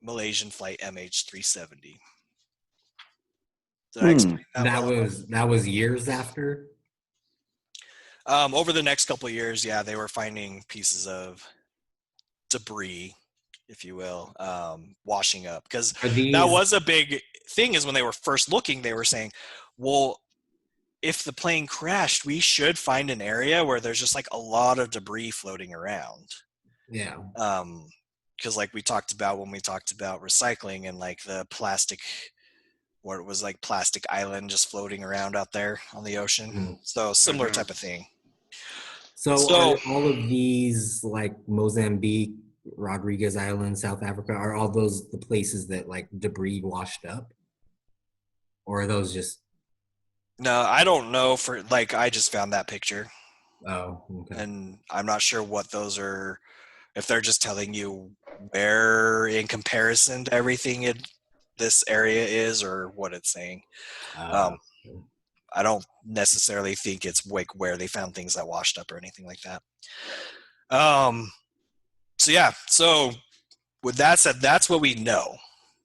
Malaysian Flight MH370. Did I explain that well? That was years after. Over the next couple of years, yeah, they were finding pieces of debris, if you will, washing up. Because that was a big thing, is when they were first looking, they were saying, well, if the plane crashed, we should find an area where there's just like a lot of debris floating around. Yeah. Because like we talked about when we talked about recycling and like the plastic, where it was like plastic island just floating around out there on the ocean. Mm-hmm. So similar type of thing. So are all of these, like Mozambique, Rodriguez Island, South Africa, are all those the places that like debris washed up? Or are those just... No, I don't know, for like, I just found that picture. Oh, okay. And I'm not sure what those are, if they're just telling you where in comparison to everything this area is, or what it's saying. I don't necessarily think it's like where they found things that washed up or anything like that. So yeah, so with that said, that's what we know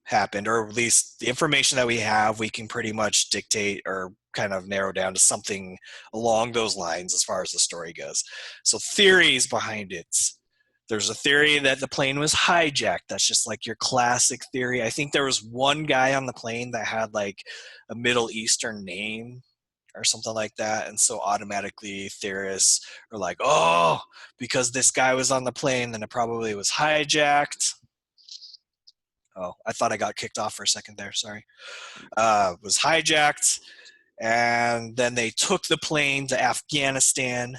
happened, or at least the information that we have, we can pretty much dictate or kind of narrow down to something along those lines as far as the story goes. So theories behind it. There's a theory that the plane was hijacked. That's just like your classic theory. I think there was one guy on the plane that had like a Middle Eastern name. or something like that. And so automatically theorists are like, oh, because this guy was on the plane, then it probably was hijacked. Oh, I thought I got kicked off for a second there. Sorry. Was hijacked. And then they took the plane to Afghanistan,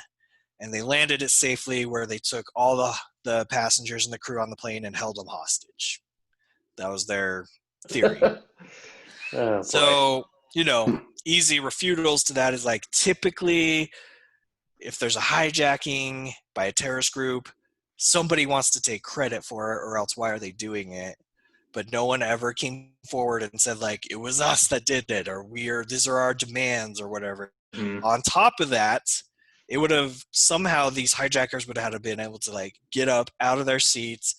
and they landed it safely, where they took all the passengers and the crew on the plane and held them hostage. That was their theory. Oh, So, easy refutals to that is like, typically, if there's a hijacking by a terrorist group, somebody wants to take credit for it, or else why are they doing it? But no one ever came forward and said, like, it was us that did it, or these are our demands, or whatever. On top of that, it would have somehow, these hijackers would have been able to, like, get up out of their seats,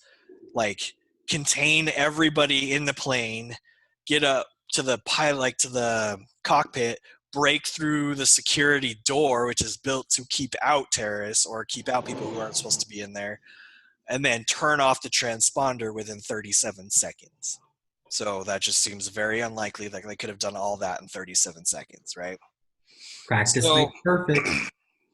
like, contain everybody in the plane, get up to the pilot, like to the cockpit, break through the security door, which is built to keep out terrorists or keep out people who aren't supposed to be in there, and then turn off the transponder within 37 seconds. So that just seems very unlikely that they could have done all that in 37 seconds, right? Practice makes perfect.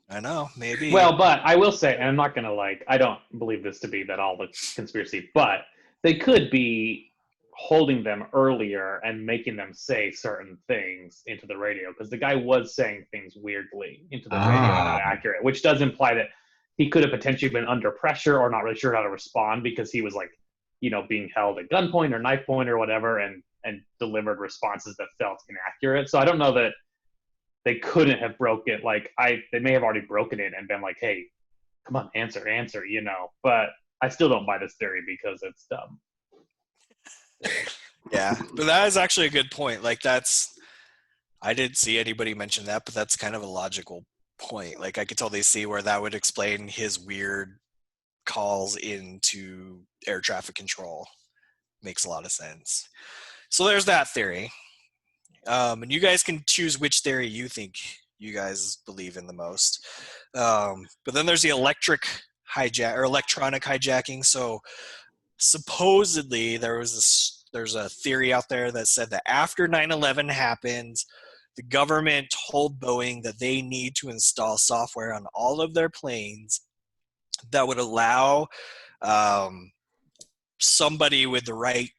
I know, maybe. Well, but I will say, and I'm not going to I don't believe this to be that all the conspiracy, but they could be holding them earlier and making them say certain things into the radio, because the guy was saying things weirdly into the radio and not accurate, which does imply that he could have potentially been under pressure or not really sure how to respond, because he was being held at gunpoint or knife point or whatever, and delivered responses that felt inaccurate. So I don't know that they couldn't have broken they may have already broken it and been like, hey, come on, answer, but I still don't buy this theory because it's dumb. Yeah, but that is actually a good point. I didn't see anybody mention that, but that's kind of a logical point. Like, I could totally see where that would explain his weird calls into air traffic control. Makes a lot of sense. So there's that theory. And you guys can choose which theory you think you guys believe in the most. But then there's the electronic hijacking. So supposedly there's a theory out there that said that after 9/11 happened, the government told Boeing that they need to install software on all of their planes that would allow somebody with the right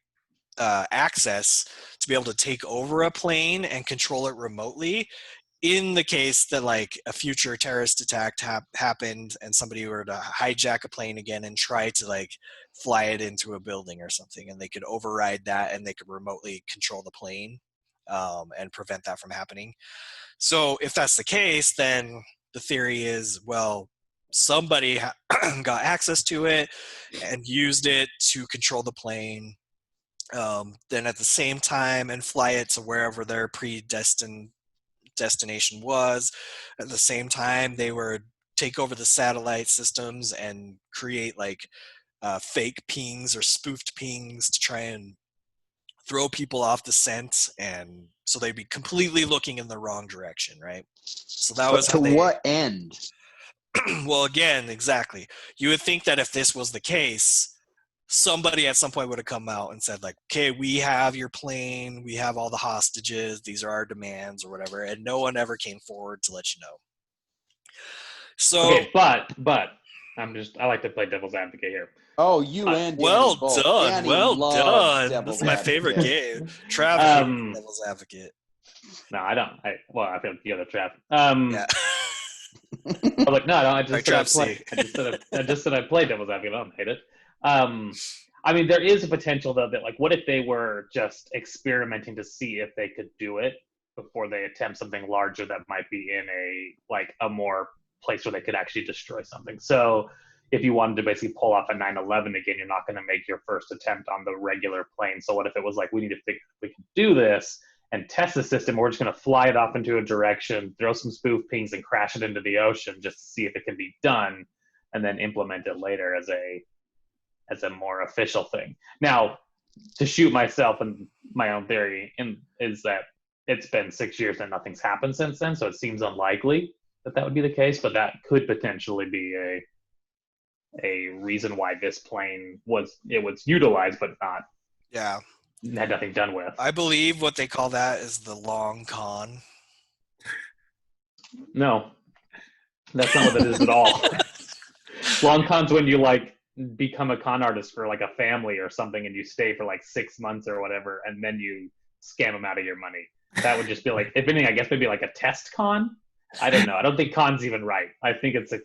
access to be able to take over a plane and control it remotely, in the case that a future terrorist attack happened and somebody were to hijack a plane again and try to fly it into a building or something, and they could override that and they could remotely control the plane and prevent that from happening. So if that's the case, then the theory is, well, somebody got access to it and used it to control the plane, then at the same time and fly it to wherever their predestined destination was. At the same time, they would take over the satellite systems and create fake pings or spoofed pings to try and throw people off the scent, and so they'd be completely looking in the wrong direction, right? So that was to what end? Well, again, exactly. You would think that if this was the case, somebody at some point would have come out and said, okay, we have your plane, we have all the hostages, these are our demands or whatever, and no one ever came forward to let you know. So, okay, but I like to play devil's advocate here. Oh, you and Danny well both. done, Danny well done. Devil's This is my advocate. favorite game. Travis, devil's advocate. No, I don't. I feel like the other Trav. Yeah. I was like, no, I just Right, said I just said I play devil's advocate. I don't hate it. I mean, there is a potential though that what if they were just experimenting to see if they could do it before they attempt something larger that might be in a more place where they could actually destroy something. So if you wanted to basically pull off a 9/11 again, you're not going to make your first attempt on the regular plane. So what if it was we need to figure if we can do this and test the system, we're just going to fly it off into a direction, throw some spoof pings and crash it into the ocean just to see if it can be done, and then implement it later as a more official thing. Now, to shoot myself and my own theory is that it's been 6 years and nothing's happened since then, so it seems unlikely that would be the case, but that could potentially be a reason why this plane was utilized but not had nothing done with. I believe what they call that is the long con. No, that's not what it is at all. Long con's when you like become a con artist for like a family or something, and you stay for like 6 months or whatever, and then you scam them out of your money. That would just be like, if anything, I guess maybe like a test con. I don't know. I don't think con's even right. I think it's a.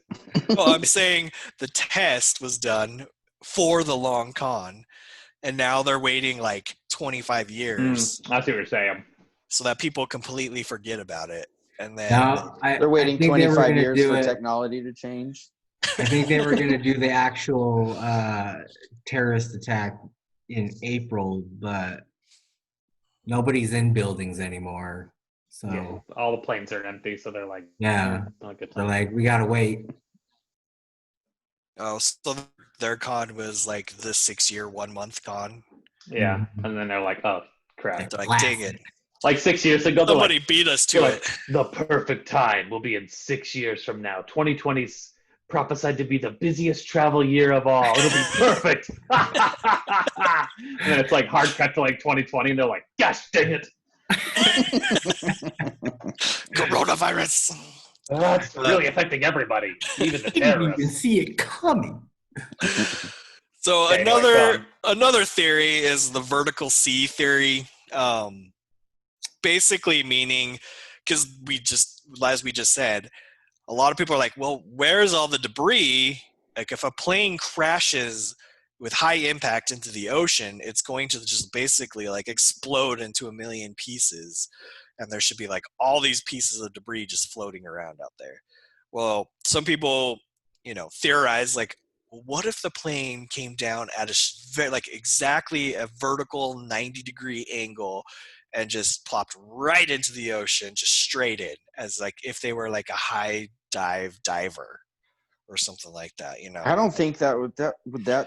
Well, I'm saying the test was done for the long con, and now they're waiting like 25 years. I see what you're saying. So that people completely forget about it. And then Now, They're waiting I think they were 25 gonna years do for it. technology to change. I think they were going to do the actual terrorist attack in April, but nobody's in buildings anymore. So Yeah, all the planes are empty, so they're like, yeah, not a good they're time. like, we gotta wait. oh, so their con was like the 6-year, 1 month con. Yeah, and then they're like, oh crap! They're like, dang it! Like 6 years ago, they're Somebody like, beat us they're to like, it. the perfect time will be in 6 years from now. 2020's prophesied to be the busiest travel year of all. It'll be perfect. And then it's like hard cut to like 2020, and they're like, gosh dang it! Coronavirus. That's really affecting everybody, even the I didn't even terrorists. see it coming. So Okay, anyway, another theory is the vertical sea theory. Basically meaning, because as we just said, a lot of people are like, well, where's all the debris? Like if a plane crashes with high impact into the ocean, it's going to just basically like explode into a million pieces. And there should be like all these pieces of debris just floating around out there. Well, some people, theorize like, well, what if the plane came down at exactly a vertical 90-degree angle and just plopped right into the ocean, just straight in, as like if they were like a high diver or something like that, I don't think that would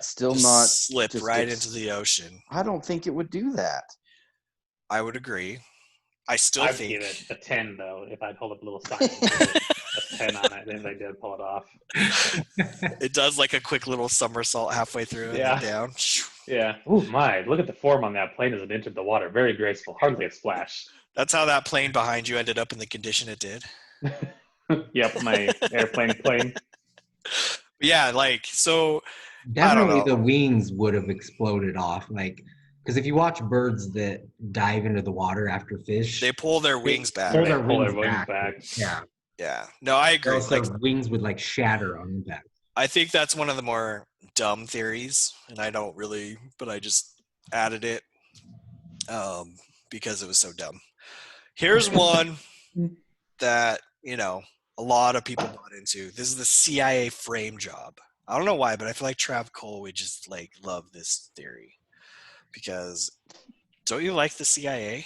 still just not slip just right into the ocean. I don't think it would do that. I would agree. I still I'd think give it a 10 though if I'd hold up a little sign with a 10 on it, and they did pull it off. it does like a quick little somersault halfway through and Yeah. then down. Yeah. Oh my! Look at the form on that plane as it entered the water. Very graceful. Hardly a splash. That's how that plane behind you ended up in the condition it did. Yep, my airplane plane. Yeah, like so. Definitely, I don't know. the wings would have exploded off, like because if you watch birds that dive into the water after fish, They pull their wings back. pull They their pull their wings wings back. back. Yeah, Yeah. No, I agree. also Like, wings would like shatter on impact. I think that's one of the more dumb theories, and I don't really, but I just added it because it was so dumb. Here's one that, a lot of people bought into. This is the CIA frame job. I don't know why, but I feel like Trav Cole would just like love this theory because don't you like the CIA?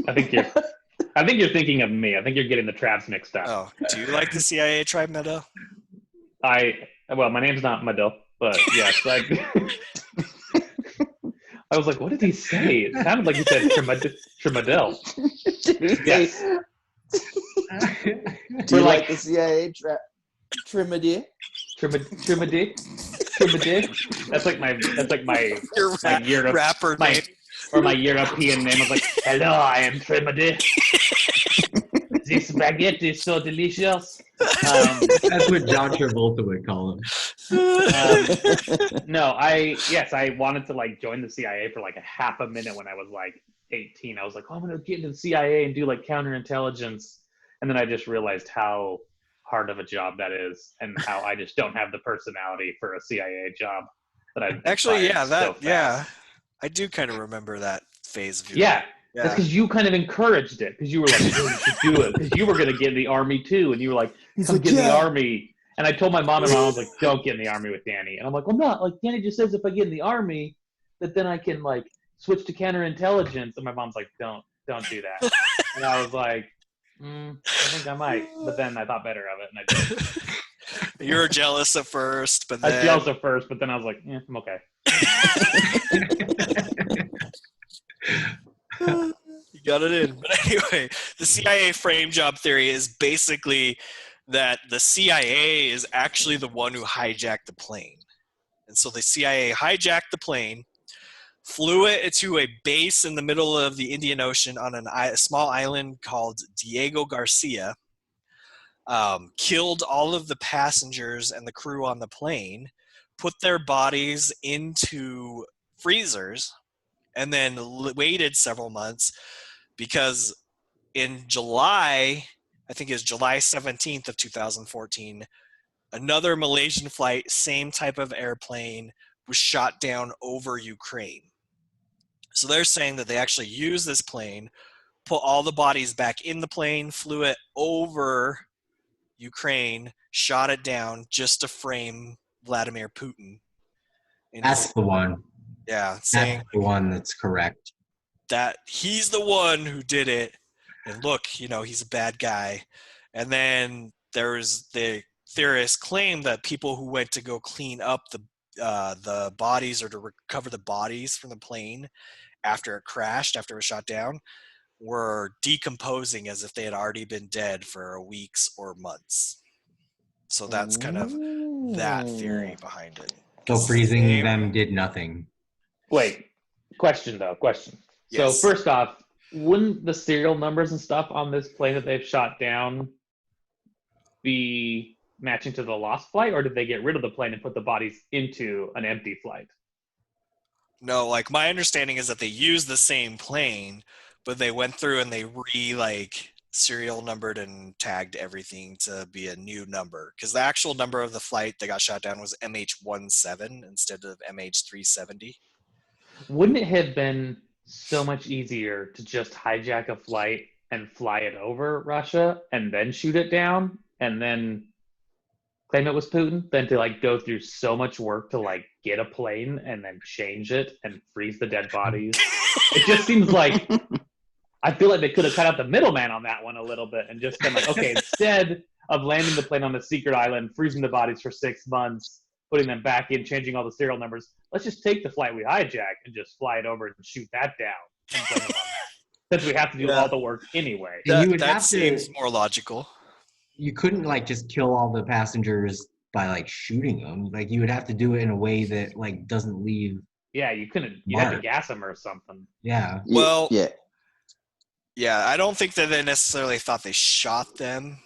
I think you're thinking of me. I think you're getting the traps mixed up. Oh, do you like the CIA, Tribe Meadow? Well, my name's not Mado, but yes, I was like, what did he say? It sounded like he said Tremadel. Yes. Do you We're like like- the CIA Trimady? Trimady? That's like my Your my Europe, rapper my, name. or my European name. I was like, hello, I am Trimady. The spaghetti is so delicious. That's what John Travolta would call him. No, I wanted to like join the CIA for like a half a minute when I was like 18. I was like, oh, I'm gonna get into the CIA and do like counterintelligence, and then I just realized how hard of a job that is, and how I just don't have the personality for a CIA job. That I Actually, yeah, so fast. I do kind of remember that phase of your Yeah. life. That's because you kind of encouraged it, because you were like, you should do it, because you were going to get in the Army too, and you were like, come get in the Army. And I told my mom, and my mom was like, don't get in the Army with Danny. And I'm like, well, no, like Danny just says if I get in the Army, that then I can like switch to counterintelligence. And my mom's like, don't do that. And I was like, I think I might. But then I thought better of it, and I did. You were jealous at first, but I then was jealous at first, but then I was like, I'm okay. you got it in. But anyway, the CIA frame job theory is basically that the CIA is actually the one who hijacked the plane. And so the CIA hijacked the plane, flew it to a base in the middle of the Indian Ocean on a small island called Diego Garcia, killed all of the passengers and the crew on the plane, put their bodies into freezers, and then waited several months because in July, I think it was July 17th of 2014, another Malaysian flight, same type of airplane, was shot down over Ukraine. So they're saying that they actually used this plane, put all the bodies back in the plane, flew it over Ukraine, shot it down just to frame Vladimir Putin. That's the one. Yeah, saying that's the one that's correct. That he's the one who did it, and look, he's a bad guy. And then there was the theorists claim that people who went to go clean up the bodies or to recover the bodies from the plane after it crashed, after it was shot down, were decomposing as if they had already been dead for weeks or months. So that's kind of that theory behind it. So freezing them did nothing. Wait, question. Yes. So first off, wouldn't the serial numbers and stuff on this plane that they've shot down be matching to the lost flight, or did they get rid of the plane and put the bodies into an empty flight? No, my understanding is that they used the same plane, but they went through and they serial numbered and tagged everything to be a new number, because the actual number of the flight that got shot down was MH370 instead of MH370. Wouldn't it have been so much easier to just hijack a flight and fly it over Russia and then shoot it down and then claim it was Putin than to go through so much work to get a plane and then change it and freeze the dead bodies? It just seems like I feel like they could have cut out the middleman on that one a little bit and just been okay, instead of landing the plane on a secret island, freezing the bodies for 6 months, putting them back in, changing all the serial numbers, let's just take the flight we hijacked and just fly it over and shoot that down and blame them on that, since we have to do all the work anyway. That seems more logical. You couldn't just kill all the passengers by shooting them. You would have to do it in a way that doesn't leave. Yeah, you couldn't. You'd have to gas them or something. Yeah. Well, yeah. I don't think that they necessarily thought they shot them.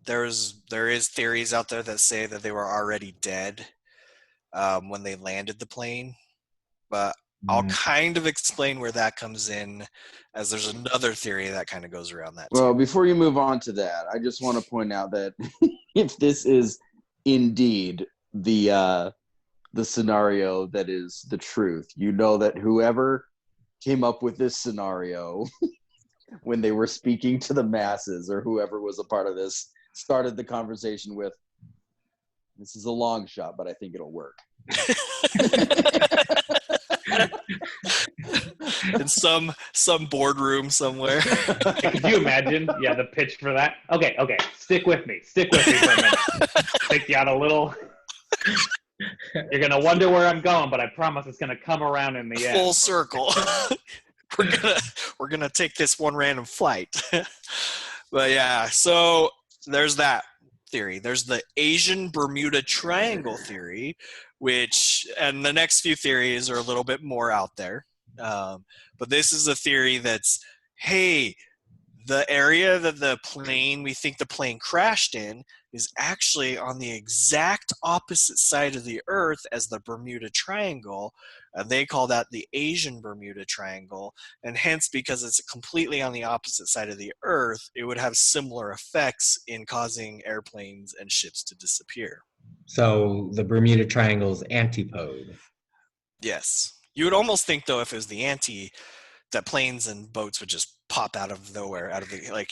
There is theories out there that say that they were already dead when they landed the plane, but I'll kind of explain where that comes in, as there's another theory that kind of goes around that too. Well, before you move on to that, I just want to point out that if this is indeed the scenario that is the truth, that whoever came up with this scenario when they were speaking to the masses, or whoever was a part of this, started the conversation with, "This is a long shot, but I think it'll work." In some boardroom somewhere. Could you imagine? Yeah, the pitch for that. Okay. Stick with me for a minute. Take you out a little. You're gonna wonder where I'm going, but I promise it's gonna come around in the end. Full circle. We're gonna take this one random flight. But yeah, so there's that theory. There's the Asian Bermuda Triangle theory, and the next few theories are a little bit more out there. But this is a theory that's, hey, the area that we think the plane crashed in is actually on the exact opposite side of the Earth as the Bermuda Triangle. They call that the Asian Bermuda Triangle, and hence, because it's completely on the opposite side of the Earth, it would have similar effects in causing airplanes and ships to disappear. So the Bermuda Triangle's antipode. Yes. You would almost think, though, if it was the that planes and boats would just pop out of nowhere,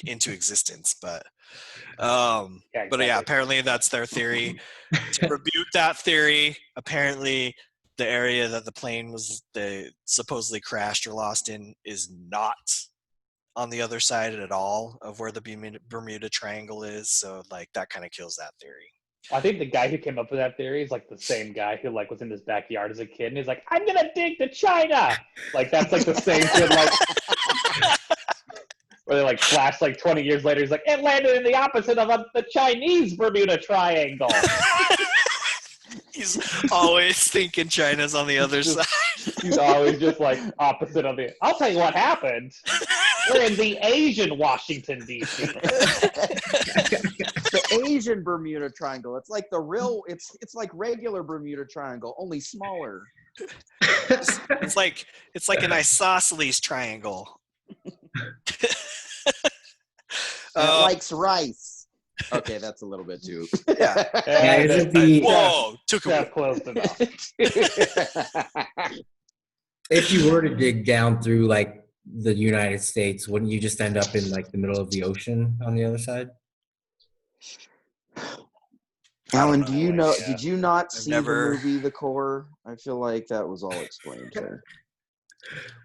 into existence. But apparently that's their theory. To rebuke that theory, apparently the area that the plane supposedly crashed or lost in is not on the other side at all of where the Bermuda Triangle is. So that kind of kills that theory. I think the guy who came up with that theory is the same guy who was in his backyard as a kid and he's I'm gonna dig to China. That's the same kid where they flash 20 years later, he's it landed in the opposite of the Chinese Bermuda Triangle. He's always thinking China's on the other side. He's always just like opposite of the. I'll tell you what happened. We're in the Asian Washington D.C. The Asian Bermuda Triangle. It's like the real. It's like regular Bermuda Triangle, only smaller. It's like an isosceles triangle. And it likes rice. Okay, that's a little bit too. Yeah. Whoa, took it close enough. If you were to dig down through like the United States, wouldn't you just end up in like the middle of the ocean on the other side? Alan, do you know? Yeah. Did you not see the movie The Core? I feel like that was all explained there.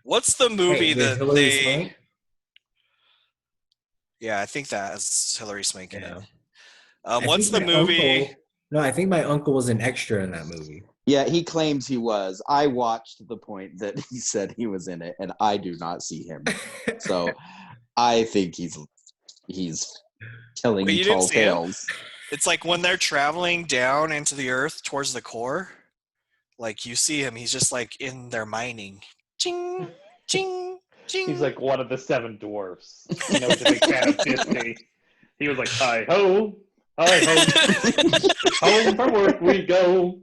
What's the movie that Hillary they? Swank? Yeah, I think that's Hillary Swank in Yeah. it. I What's the think my movie? I think my uncle was an extra in that movie. Yeah, he claims he was. I watched the point that he said he was in it, and I do not see him. So I think he's telling Wait, you you didn't tall see him? tales. It's like when they're traveling down into the earth towards the core. Like you see him, he's just like in there mining. Ching, ching, ching. He's like one of the 7 dwarfs. You know, he's a big fan of Disney. He was like, hi ho, home from work we go.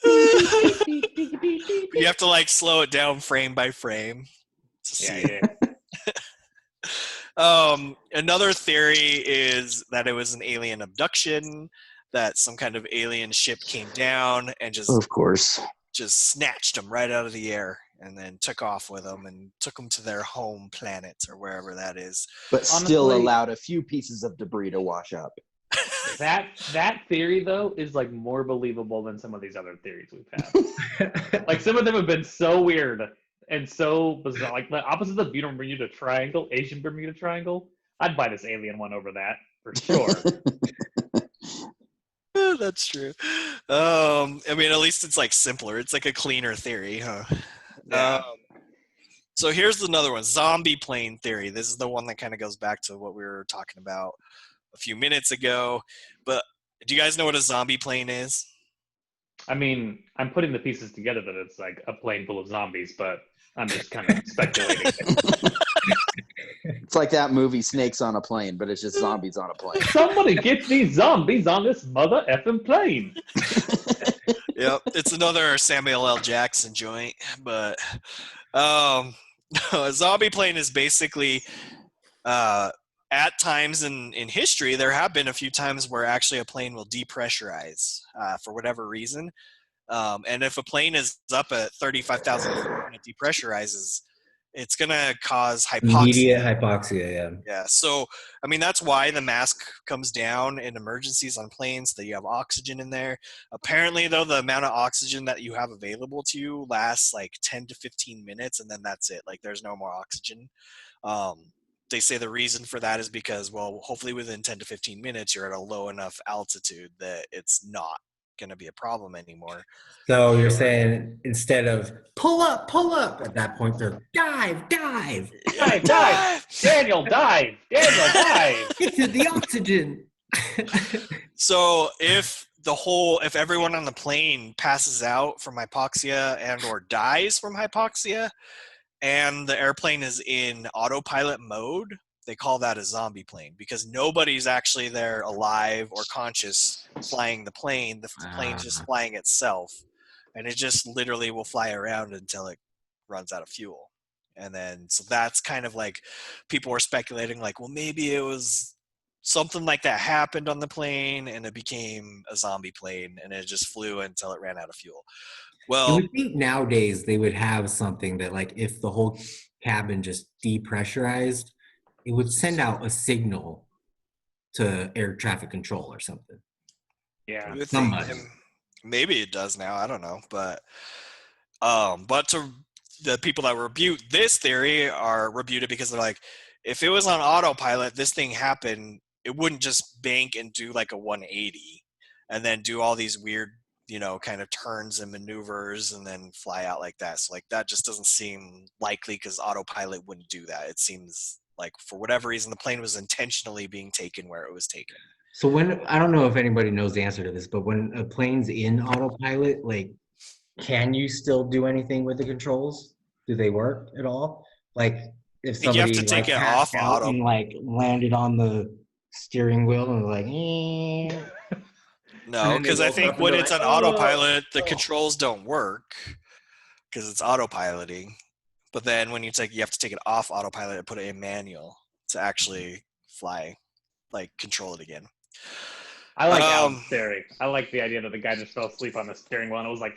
You have to like slow it down frame by frame to see it. Another theory is that it was an alien abduction, that some kind of alien ship came down and Of course. just snatched them right out of the air and then took off with them and took them to their home planet or wherever that is. But still Honestly, allowed a few pieces of debris to wash up. That theory though is like more believable than some of these other theories we've had. Like some of them have been so weird and so bizarre. Like the opposite of the Bermuda Triangle, Asian Bermuda Triangle. I'd buy this alien one over that for sure. That's true. I mean, at least it's like simpler. It's like a cleaner theory, huh? Yeah. So here's another one, zombie plane theory. This is the one that kind of goes back to what we were talking about a few minutes ago. But do you guys know what a zombie plane is? I mean, I'm putting the pieces together that it's like a plane full of zombies, but I'm just kind of speculating. It's like that movie Snakes on a Plane, but it's just zombies on a plane. Somebody get these zombies on this mother effing plane. Yep, it's another Samuel L. Jackson joint. But a zombie plane is basically, at times in history, there have been a few times where actually a plane will depressurize for whatever reason. And if a plane is up at 35,000 feet and it depressurizes, it's going to cause hypoxia. Immediate hypoxia, yeah. Yeah, so, I mean, that's why the mask comes down in emergencies on planes, that you have oxygen in there. Apparently, though, the amount of oxygen that you have available to you lasts like 10 to 15 minutes, and then that's it. Like, there's no more oxygen. They say the reason for that is because, well, hopefully within 10 to 15 minutes, you're at a low enough altitude that it's not going to be a problem anymore. So you're saying instead of pull up, at that point they're dive. Dive! Daniel, dive! Get to the oxygen. So if everyone on the plane passes out from hypoxia and or dies from hypoxia, and the airplane is in autopilot mode, they call that a zombie plane, because nobody's actually there alive or conscious flying the plane. The plane's just flying itself, and it just literally will fly around until it runs out of fuel. And then, so that's kind of like, people were speculating like, well, maybe it was something like that happened on the plane and it became a zombie plane and it just flew until it ran out of fuel. Well, You would think nowadays they would have something that, like, if the whole cabin just depressurized, it would send out a signal to air traffic control or something. Yeah. you would think, Somebody. maybe it does now. I don't know, but to the people that rebuke this theory are rebuted because they're like, if it was on autopilot, this thing happened, it wouldn't just bank and do like a 180 and then do all these weird, kind of turns and maneuvers and then fly out like that. So like that just doesn't seem likely, because autopilot wouldn't do that. It seems like for whatever reason, the plane was intentionally being taken where it was taken. So I don't know if anybody knows the answer to this, but when a plane's in autopilot, like can you still do anything with the controls? Do they work at all? Like if think you have somebody to take like it passed off out auto. and like landed on the steering wheel and was like, No, then they because I woke think up and when they're it's like, on "Oh, autopilot, the oh." controls don't work because it's autopiloting. But then when you have to take it off autopilot and put it in manual to actually fly, like control it again. I like Alan's theory. I like the idea that the guy just fell asleep on the steering wheel and it was like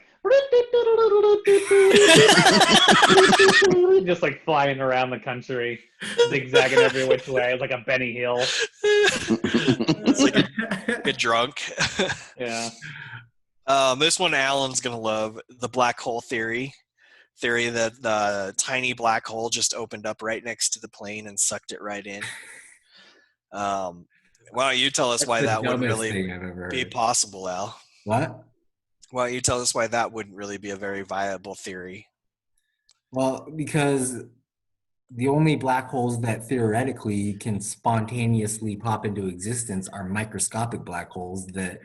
just like flying around the country, zigzagging every which way. It's like a Benny Hill. It's like a drunk. Yeah. This one Alan's gonna love, the black hole theory that the tiny black hole just opened up right next to the plane and sucked it right in. Why don't you tell us why that wouldn't really be possible, Al? What? Why don't you tell us why that wouldn't really be a very viable theory? Well, because the only black holes that theoretically can spontaneously pop into existence are microscopic black holes that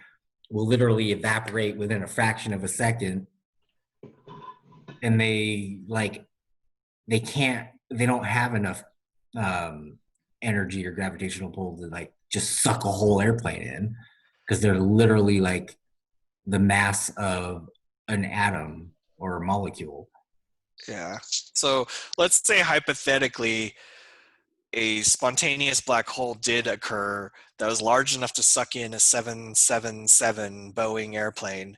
will literally evaporate within a fraction of a second. And they don't have enough energy or gravitational pull to like just suck a whole airplane in, because they're literally like the mass of an atom or a molecule. Yeah. So let's say hypothetically a spontaneous black hole did occur that was large enough to suck in a 777 Boeing airplane.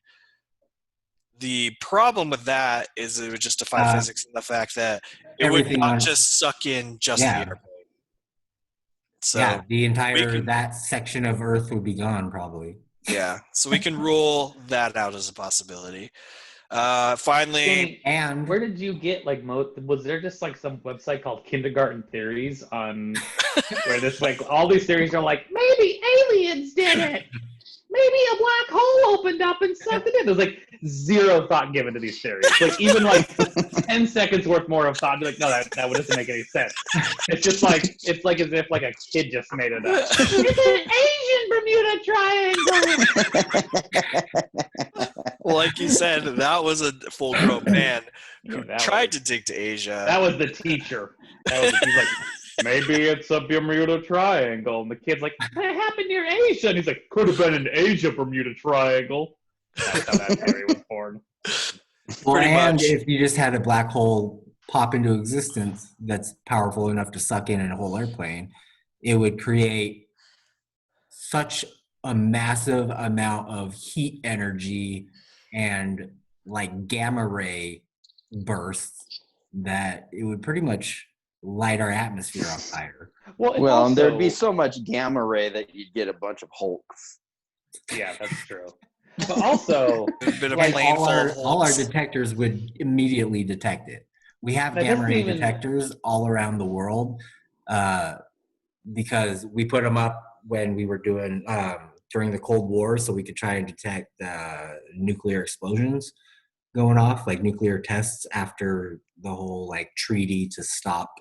The problem with that is it would just defy physics and the fact that it would not just suck in just the airplane. So the entire that section of Earth would be gone probably. Yeah, so we can rule that out as a possibility. Finally, and where did you get like was there just like some website called Kindergarten Theories on where this like all these theories are like maybe aliens did it, maybe a black hole opened up and sucked it in. There's like zero thought given to these theories. Like even like 10 seconds worth more of thought. Be like, no, that doesn't make any sense. It's just like it's like as if like a kid just made it up. It's an Asian Bermuda Triangle. Well, like you said, that was a full-grown man who tried to dig to Asia. That was the teacher. He's like, maybe it's a Bermuda Triangle. And the kid's like, that happened near Asia. And he's like, could have been an Asia Bermuda Triangle. That's how that theory was born. Well, and if you just had a black hole pop into existence that's powerful enough to suck in a whole airplane, it would create such a massive amount of heat energy and like gamma ray bursts that it would pretty much light our atmosphere on fire. Well, and there'd be so much gamma ray that you'd get a bunch of Hulks. Yeah, that's true. But also, like all our detectors would immediately detect it. We have gamma ray detectors all around the world because we put them up when we were doing during the Cold War, so we could try and detect nuclear explosions going off, like nuclear tests after the whole like treaty to stop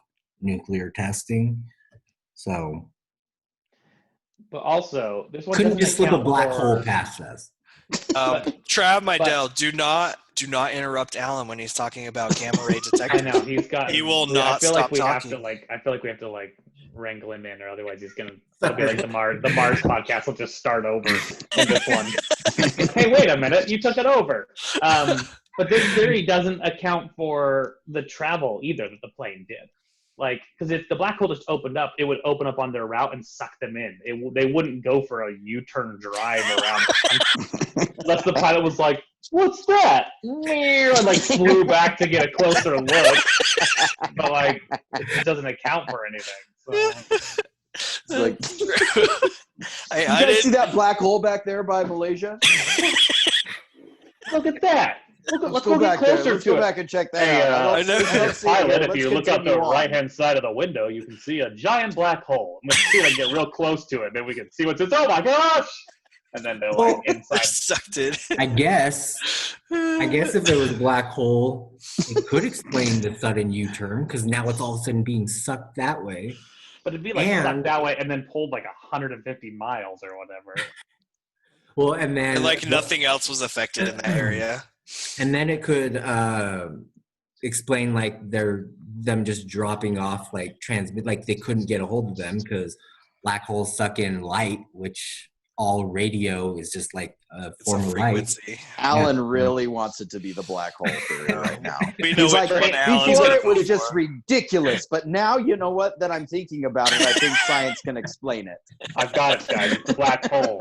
nuclear testing. So, but also, this one couldn't just slip a black hole past us. Trav Mydell, do not interrupt Alan when he's talking about gamma ray detectors. I know he will not stop talking. I feel like we have to wrangle him in, or otherwise it'll be like the Mars podcast will just start over in this one. Hey, wait a minute, you took it over. But this theory doesn't account for the travel either that the plane did. Like, because if the black hole just opened up, it would open up on their route and suck them in. They wouldn't go for a U-turn drive around. Unless the pilot was like, "What's that?" and like flew back to get a closer look. But like, it doesn't account for anything. So. It's like, you guys see that black hole back there by Malaysia? Look at that. Let's go back there. Let's go back and check that out. I know. Pilot, if you look out the right-hand side of the window, you can see a giant black hole. Let's see if I get real close to it, then we can see what's in. Oh my gosh! And then they're like inside. Sucked it. I guess if there was a black hole, it could explain the sudden U-turn because now it's all of a sudden being sucked that way. But it'd be like sucked that way and then pulled like 150 miles or whatever. Well, and then like nothing else was affected in that area. And then it could explain like them just dropping off, like transmit, like they couldn't get a hold of them because black holes suck in light, which all radio is just like a It's form a of light. frequency. Alan really wants it to be the black hole theory right now. We know He's like, which one Alan's before gonna it was go just for. ridiculous, but now you know what? That I'm thinking about it, I think science can explain it. I've got it, guys. It's a black hole.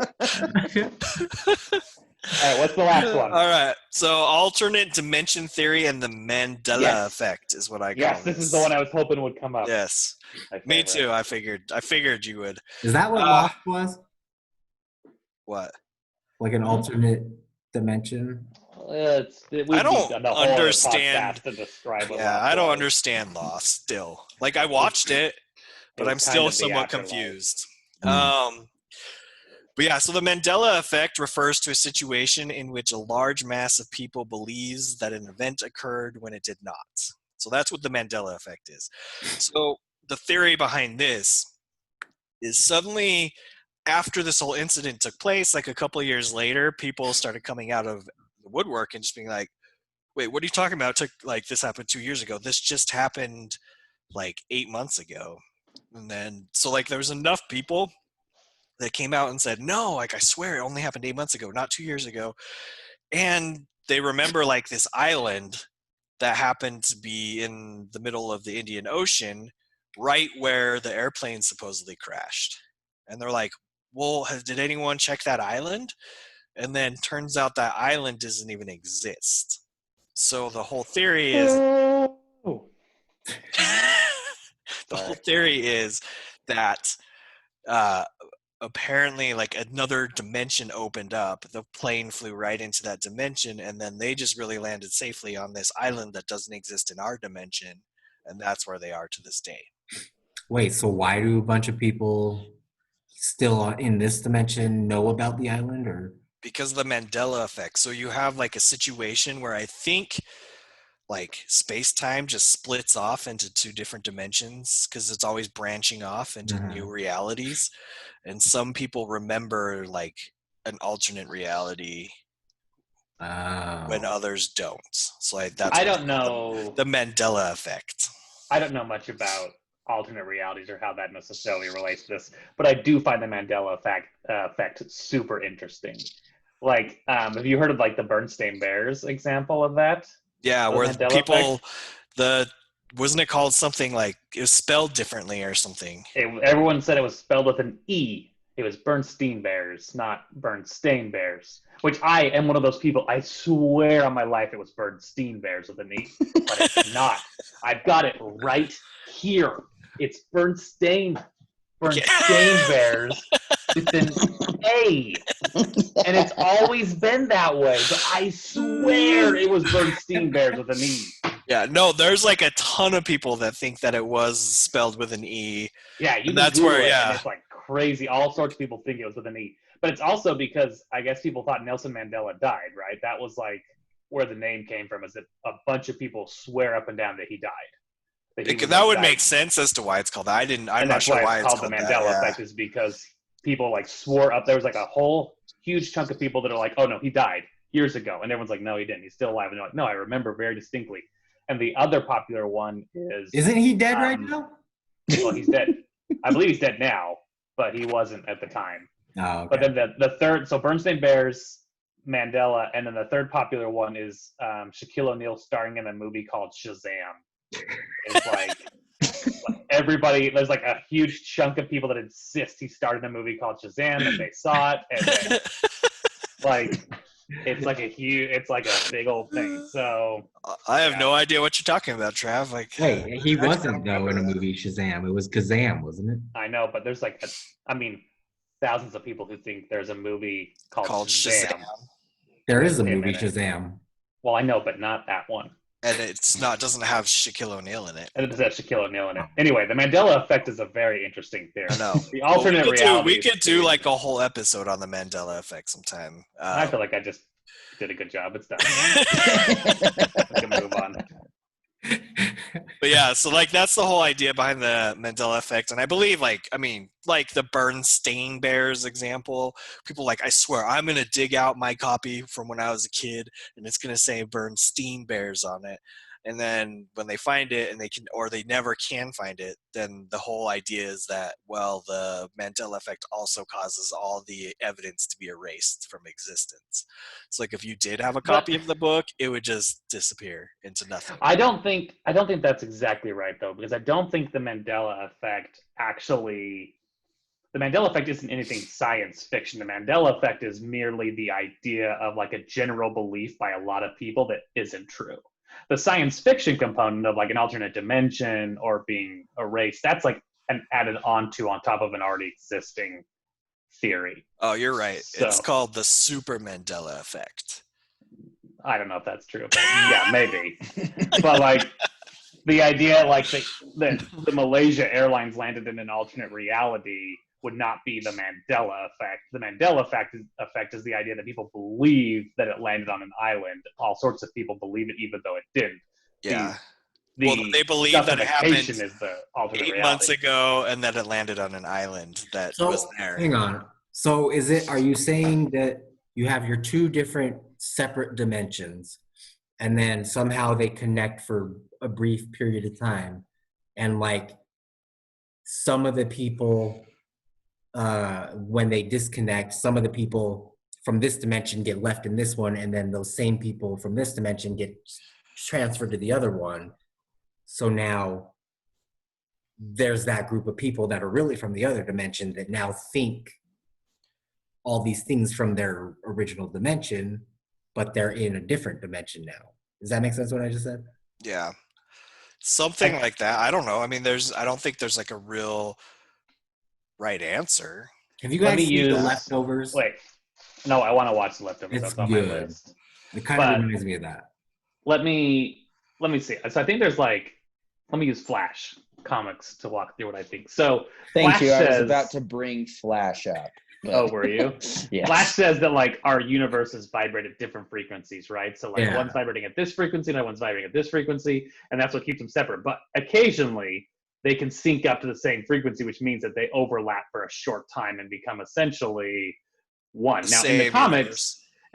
All right, what's the last one? All right. So alternate dimension theory and the Mandela Yes. effect is what I call Yes, this is the one I was hoping would come up. Yes. My Me favorite. too. I figured you would. Is that what Lost was? What? Like an alternate dimension? I don't understand. To describe what Yeah, Lost I don't was. understand Lost still. Like I watched it, but was I'm still kind of the somewhat afterlife. confused. Mm. But yeah, so the Mandela effect refers to a situation in which a large mass of people believes that an event occurred when it did not. So that's what the Mandela effect is. So the theory behind this is suddenly after this whole incident took place, like a couple of years later, people started coming out of the woodwork and just being like, wait, what are you talking about? It took like this happened 2 years ago. This just happened like 8 months ago. And then, so like there was enough people that came out and said, no, like I swear it only happened 8 months ago, not 2 years ago. And they remember like this island that happened to be in the middle of the Indian Ocean, right where the airplane supposedly crashed. And they're like, well, did anyone check that island? And then turns out that island doesn't even exist. So the whole theory is the whole theory is that apparently like another dimension opened up, the plane flew right into that dimension, and then they just really landed safely on this island that doesn't exist in our dimension, and that's where they are to this day. Wait, so why do a bunch of people still in this dimension know about the island? Or Because of the Mandela effect. So you have like a situation where I think like space-time just splits off into two different dimensions because it's always branching off into new realities. And some people remember like an alternate reality when others don't. So that's I don't know the Mandela effect. I don't know much about alternate realities or how that necessarily relates to this, but I do find the Mandela effect super interesting. Like, have you heard of like the Bernstein Bears example of that? Yeah, The where Mandela people, effect? wasn't it called something like, it was spelled differently or something? Everyone said it was spelled with an E. It was Bernstein Bears, not Bernstein Bears, which I am one of those people. I swear on my life it was Bernstein Bears with an E, but it's not. I've got it right here. It's Bernstein Bears with an A. And it's always been that way, but I swear it was Bernstein Bears with an E. Yeah, no, there's like a ton of people that think that it was spelled with an E. Yeah, you can that's Google where, it, yeah. and it's like crazy. All sorts of people think it was with an E. But it's also because I guess people thought Nelson Mandela died, right? That was like where the name came from, is that a bunch of people swear up and down that he died. That would make sense as to why it's called that. I'm not sure why it's called the Mandela effect, is because people like swore up. There was like a whole huge chunk of people that are like, oh no, he died years ago. And everyone's like, no, he didn't. He's still alive. And they're like, no, I remember very distinctly. And the other popular one is... Isn't he dead right now? Well, he's dead. I believe he's dead now, but he wasn't at the time. Oh, okay. But then the third, so Bernstein Bears, Mandela, and then the third popular one is Shaquille O'Neal starring in a movie called Shazam. It's like everybody, there's like a huge chunk of people that insist he starred in a movie called Shazam, and they saw it, and then, like, it's like a big old thing. So I have no idea what you're talking about, Trav. Like, wait, he wasn't though in a movie Shazam. It was Kazam, wasn't it? I know, but there's like thousands of people who think there's a movie called Shazam. There is a movie Shazam. Well, I know, but not that one. And doesn't have Shaquille O'Neal in it. And it does have Shaquille O'Neal in it. Anyway, the Mandela effect is a very interesting theory. I know. The alternate reality. We could do like a whole episode on the Mandela effect sometime. I feel like I just did a good job. It's done. We can move on. But yeah, so like that's the whole idea behind the Mandela effect, and I believe like the Bernstein Bears example. People like, I swear I'm gonna dig out my copy from when I was a kid, and it's gonna say Bernstein Bears on it. And then when they find it and they never can find it, then the whole idea is that, well, the Mandela effect also causes all the evidence to be erased from existence. So like if you did have a copy of the book, it would just disappear into nothing. I don't think that's exactly right though, because I don't think the Mandela effect the Mandela effect isn't anything science fiction. The Mandela effect is merely the idea of like a general belief by a lot of people that isn't true. The science fiction component of like an alternate dimension or being erased, that's like an added on top of an already existing theory. Oh, you're right. So, it's called the Super Mandela effect. I don't know if that's true, but yeah, maybe. But like the idea, like the Malaysia Airlines landed in an alternate reality would not be the Mandela effect. The Mandela effect is the idea that people believe that it landed on an island. All sorts of people believe it, even though it didn't. Yeah. They believe that it happened is the alternate 8 reality. months ago, and that it landed on an island that was there. Hang on. So are you saying that you have your two different separate dimensions, and then somehow they connect for a brief period of time, and like some of the people, when they disconnect, some of the people from this dimension get left in this one, and then those same people from this dimension get transferred to the other one. So now there's that group of people that are really from the other dimension that now think all these things from their original dimension, but they're in a different dimension now. Does that make sense what I just said? Yeah. Something like that. I don't know. I mean, I don't think there's like a real right answer. Have you guys seen The Leftovers? Wait. No, I want to watch The Leftovers. It's That's good. on my list. It kind of reminds me of that. Let me see. So I think there's like, let me use Flash comics to walk through what I think. So Thank Flash you. I was says, about to bring Flash up. Oh, were you? Yes. Flash says that like our universes vibrate at different frequencies, right? So like one's vibrating at this frequency, and one's vibrating at this frequency, and that's what keeps them separate. But occasionally they can sync up to the same frequency, which means that they overlap for a short time and become essentially one. Now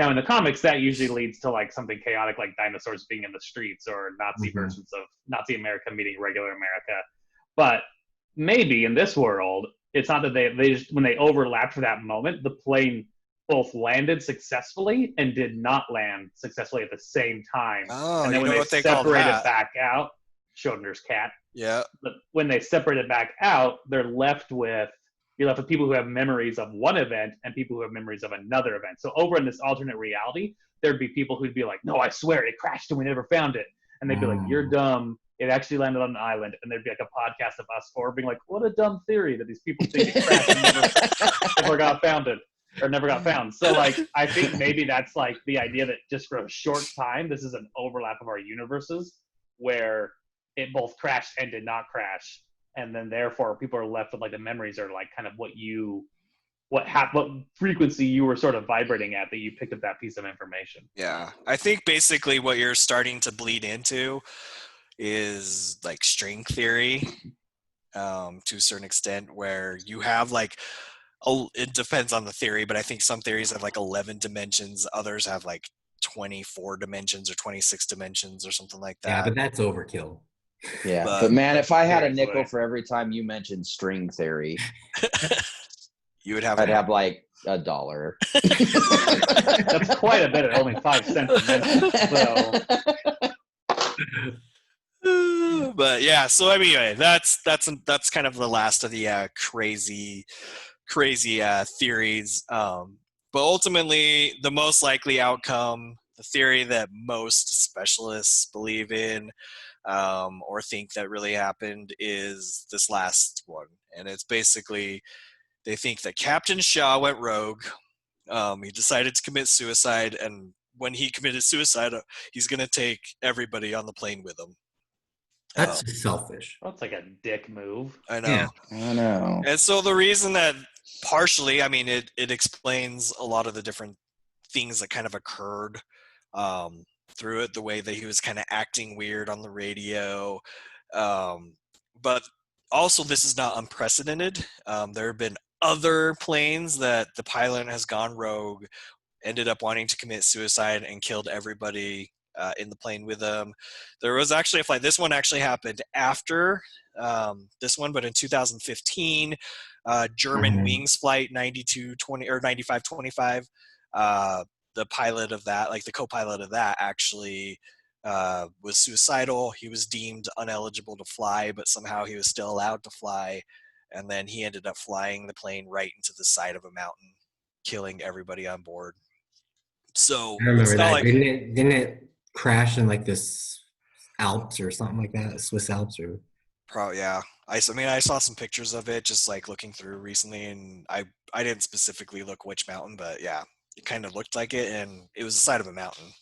in the comics, that usually leads to like something chaotic, like dinosaurs being in the streets or Nazi versions of Nazi America meeting regular America. But maybe in this world, it's not that they just, when they overlapped for that moment, the plane both landed successfully and did not land successfully at the same time. Oh, and then when they separated back out, Schrodinger's cat. Yeah. But when they separated back out, you're left with people who have memories of one event and people who have memories of another event. So over in this alternate reality, there'd be people who'd be like, no, I swear it crashed and we never found it. And they'd be like, you're dumb. It actually landed on an island. And there'd be like a podcast of us four being like, what a dumb theory that these people think it crashed and never got found. So like, I think maybe that's like the idea that just for a short time, this is an overlap of our universes where it both crashed and did not crash. And then therefore people are left with like the memories are like kind of what frequency you were sort of vibrating at that you picked up that piece of information. Yeah. I think basically what you're starting to bleed into is like string theory to a certain extent, where you have like, it depends on the theory, but I think some theories have like 11 dimensions. Others have like 24 dimensions or 26 dimensions or something like that. Yeah, but that's overkill. Yeah, but man, if I had a nickel for every time you mentioned string theory, I'd have like $1. That's quite a bit at only 5 cents a minute. So. But yeah, so anyway, that's kind of the last of the crazy theories. But ultimately, the most likely outcome, the theory that most specialists believe in or think that really happened, is this last one. And it's basically, they think that Captain Shaw went rogue. He decided to commit suicide, and when he committed suicide, he's going to take everybody on the plane with him. That's selfish. That's like a dick move. I know. Yeah, I know. And so the reason that partially, I mean, it explains a lot of the different things that kind of occurred through it, the way that he was kind of acting weird on the radio. But also, this is not unprecedented. There have been other planes that the pilot has gone rogue, ended up wanting to commit suicide, and killed everybody in the plane with them. There was actually a flight. This one actually happened after this one, but in 2015, German Wings flight 9220 or 9525. The pilot of that, like the co-pilot of that, actually was suicidal. He was deemed uneligible to fly, but somehow he was still allowed to fly. And then he ended up flying the plane right into the side of a mountain, killing everybody on board. So I remember it's not that. like, Didn't it crash in like this Alps or something like that? Swiss Alps or yeah. I mean, I saw some pictures of it just like looking through recently, and I didn't specifically look which mountain, but yeah, it kind of looked like it, and it was the side of a mountain.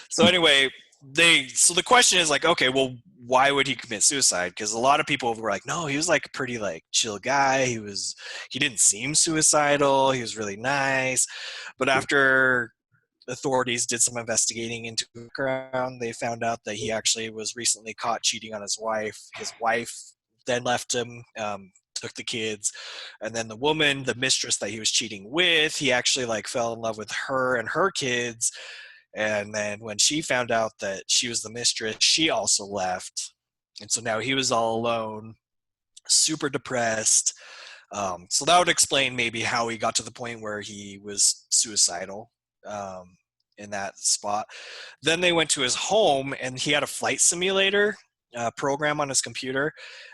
So anyway, so the question is like, okay, well, why would he commit suicide? Because a lot of people were like, no, he was like a pretty like chill guy. He didn't seem suicidal. He was really nice. But after authorities did some investigating into the background, they found out that he actually was recently caught cheating on his wife. His wife then left him, took the kids, and then the mistress that he was cheating with, he actually like fell in love with her and her kids. And then when she found out that she was the mistress, she also left. And so now he was all alone, super depressed. So that would explain maybe how he got to the point where he was suicidal in that spot. Then they went to his home, and he had a flight simulator program on his computer,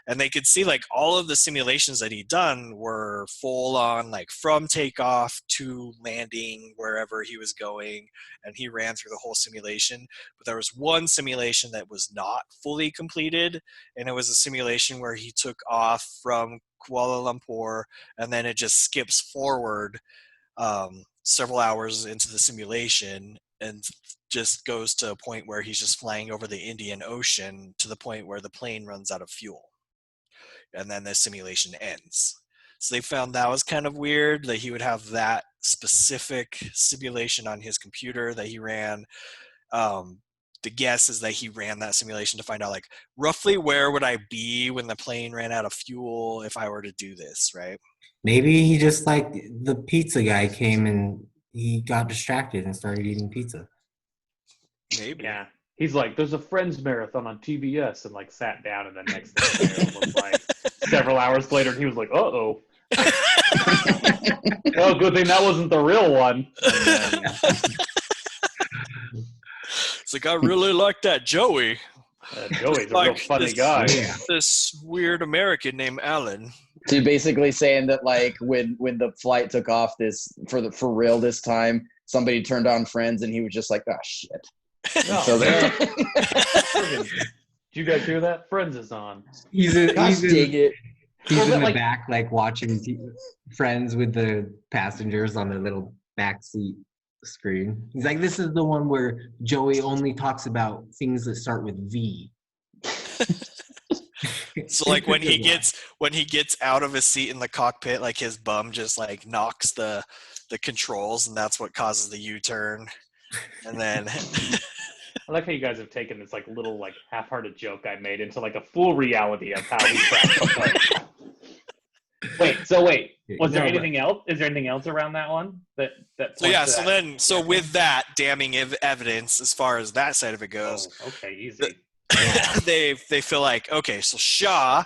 and they could see like all of the simulations that he'd done were full on, like from takeoff to landing wherever he was going, and he ran through the whole simulation. But there was one simulation that was not fully completed, and it was a simulation where he took off from Kuala Lumpur, and then it just skips forward several hours into the simulation and just goes to a point where he's just flying over the Indian Ocean to the point where the plane runs out of fuel. And then the simulation ends. So they found that was kind of weird that he would have that specific simulation on his computer that he ran. The guess is that he ran that simulation to find out like roughly where would I be when the plane ran out of fuel if I were to do this, right? maybe he just like the pizza guy came and he got distracted and started eating pizza. Maybe. Yeah. He's like, there's a Friends marathon on TBS, and like sat down, and then next thing it was like several hours later, and he was like, uh-oh. Oh, good thing that wasn't the real one. And then, It's like, I really like that Joey. Joey's a Like real funny this- guy. Yeah. This weird American named Alan. So you're basically saying that like when the flight took off for real this time, somebody turned on Friends and he was just like, oh shit. No, So did you guys hear that? Friends is on. He's gosh dang it. He's Well, in the like- back, like watching Friends with the passengers on the little back seat screen. He's like, this is the one where Joey only talks about things that start with V. So like when he gets out of his seat in the cockpit, like his bum just like knocks the controls, and that's what causes the U-turn. And then I like how you guys have taken this like little like half-hearted joke I made into like a full reality of how he crashed the plane. Wait. Was there anything else? Is there anything else around that one? That so yeah, points to that? so with that damning evidence as far as that side of it goes, Oh, okay, easy. they feel like, okay, so Shaw,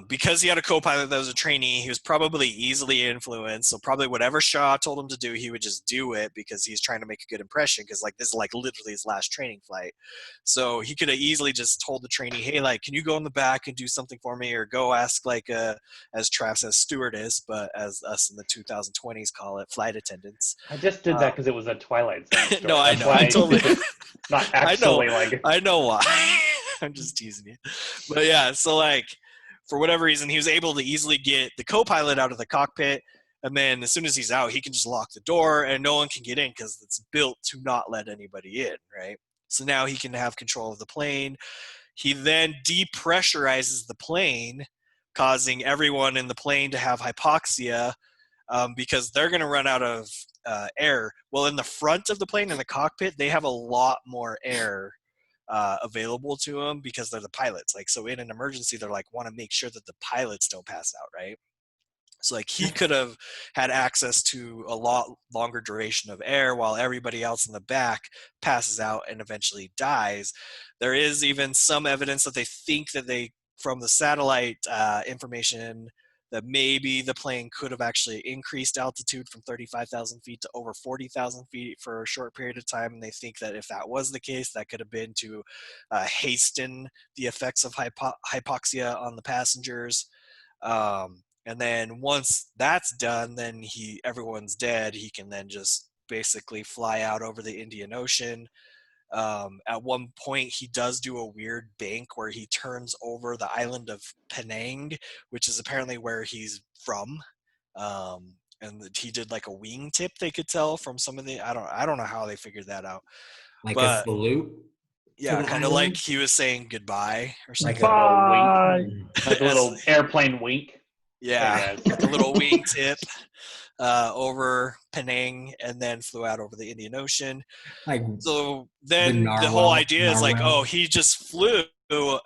because he had a co-pilot that was a trainee, he was probably easily influenced. So probably whatever Shaw told him to do, he would just do it because he's trying to make a good impression. Because like this is like literally his last training flight, so he could have easily just told the trainee, "Hey, like, can you go in the back and do something for me, or go ask like as Trav says, stewardess, but as us in the 2020s call it, flight attendants." I just did that because it was a Twilight Zone story. No, I That's know, why I totally. not actually like. I know why. I'm just teasing you. But yeah, so like for whatever reason, he was able to easily get the co-pilot out of the cockpit, and then as soon as he's out, he can just lock the door and no one can get in because it's built to not let anybody in, right? So now he can have control of the plane. He then depressurizes the plane, causing everyone in the plane to have hypoxia because they're going to run out of air. Well, in the front of the plane, in the cockpit, they have a lot more air available to them because they're the pilots. Like, so in an emergency, they're like, want to make sure that the pilots don't pass out, right? So like he could have had access to a lot longer duration of air while everybody else in the back passes out and eventually dies. There is even some evidence that they think that from the satellite information, that maybe the plane could have actually increased altitude from 35,000 feet to over 40,000 feet for a short period of time. And they think that if that was the case, that could have been to hasten the effects of hypoxia on the passengers. And then once that's done, then everyone's dead. He can then just basically fly out over the Indian Ocean. At one point, he does do a weird bank where he turns over the island of Penang, which is apparently where he's from. And he did like a wingtip, they could tell from some of the, I don't know how they figured that out. Like But, a salute. Yeah, the kind of island? like he was saying goodbye or something. Like a little wink, like a little airplane wink. Yeah, like a little wingtip over Penang, and then flew out over the Indian Ocean. Like So then the whole idea is like, oh, he just flew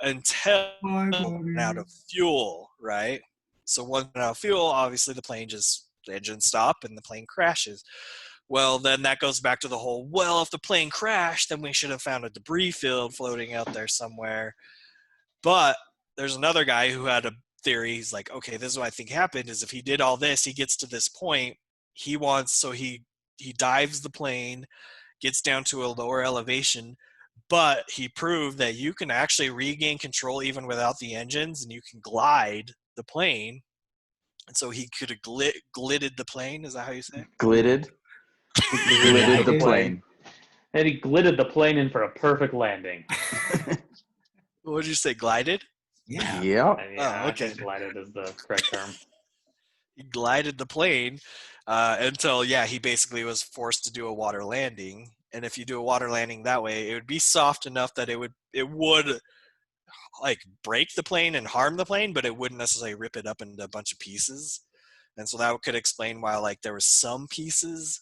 until ran out of fuel, right? So once ran out of fuel, obviously the engine stop and the plane crashes. Well, then that goes back to the whole, well, if the plane crashed, then we should have found a debris field floating out there somewhere. But there's another guy who had a theory. He's like, okay, this is what I think happened is if he did all this, he gets to this point, he dives the plane, gets down to a lower elevation, but he proved that you can actually regain control even without the engines, and you can glide the plane. And so he could have glided the plane. Is that how you say it? Glided the plane. And he glided the plane in for a perfect landing. What did you say, glided? Yeah. Yep. And yeah, Oh, okay. I think glided is the correct term. He glided the plane until, he basically was forced to do a water landing. And if you do a water landing that way, it would be soft enough that it would like break the plane and harm the plane, but it wouldn't necessarily rip it up into a bunch of pieces. And so that could explain why like there were some pieces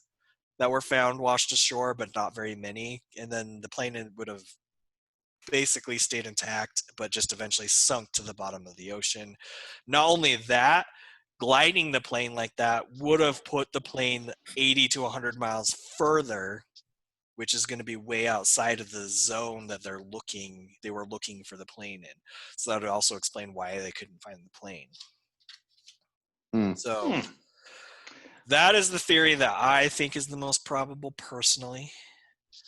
that were found washed ashore, but not very many. And then the plane would have basically stayed intact, but just eventually sunk to the bottom of the ocean. Not only that, gliding the plane like that would have put the plane 80 to 100 miles further, which is going to be way outside of the zone that they were looking for the plane in. So that would also explain why they couldn't find the plane. So that is the theory that I think is the most probable personally.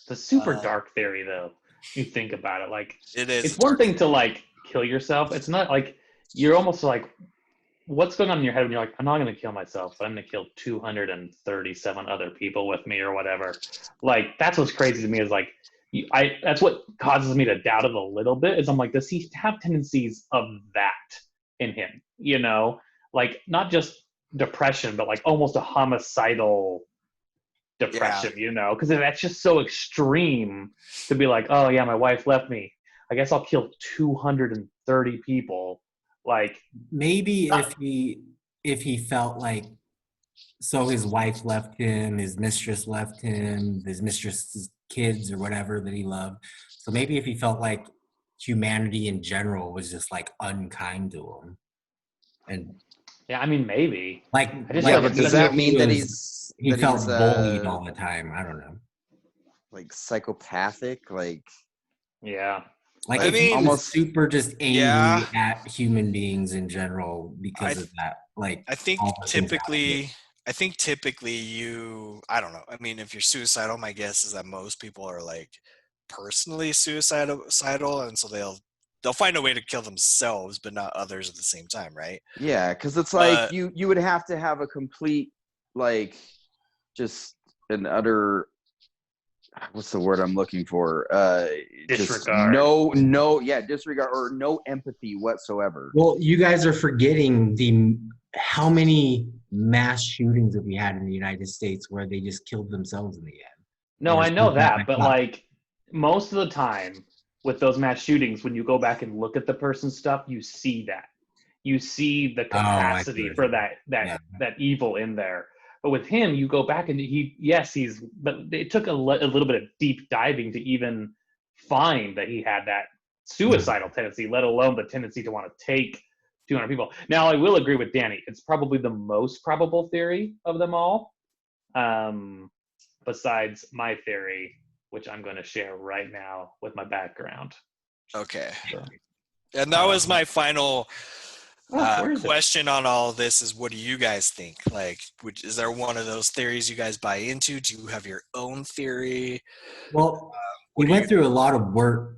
The super dark theory, though, you think about it, like it is. It's one thing to like kill yourself. It's not like you're almost like, what's going on in your head when you're like, I'm not going to kill myself, but I'm going to kill 237 other people with me or whatever. Like, that's what's crazy to me is like, that's what causes me to doubt it a little bit is I'm like, does he have tendencies of that in him? You know, like not just depression, but like almost a homicidal depression, you know, because that's just so extreme to be like, oh yeah, my wife left me, I guess I'll kill 230 people. Like maybe if he felt like, so his wife left him, his mistress left him, his mistress's kids or whatever that he loved. So maybe if he felt like humanity in general was just like unkind to him, and yeah, I mean maybe like, but does that mean that he felt bullied all the time? I don't know. Like psychopathic, like yeah. Like I mean, almost super just angry at human beings in general because of that. Like I think typically you, I don't know. I mean, if you're suicidal, my guess is that most people are like personally suicidal, and so they'll find a way to kill themselves, but not others at the same time, right? Yeah, because it's like you would have to have a complete like just an utter. What's the word I'm looking for? Disregard. Disregard or no empathy whatsoever. Well, you guys are forgetting how many mass shootings have we had in the United States where they just killed themselves in the end. No, I know that, but like most of the time with those mass shootings, when you go back and look at the person's stuff, you see that. You see the capacity for that evil in there. But with him, you go back and but it took a little bit of deep diving to even find that he had that suicidal tendency, let alone the tendency to want to take 200 people. Now, I will agree with Danny. It's probably the most probable theory of them all, besides my theory, which I'm going to share right now with my background. Okay. And that was my final question on all of this is, what do you guys think? Like, is there one of those theories you guys buy into? Do you have your own theory? Well, we went through a lot of work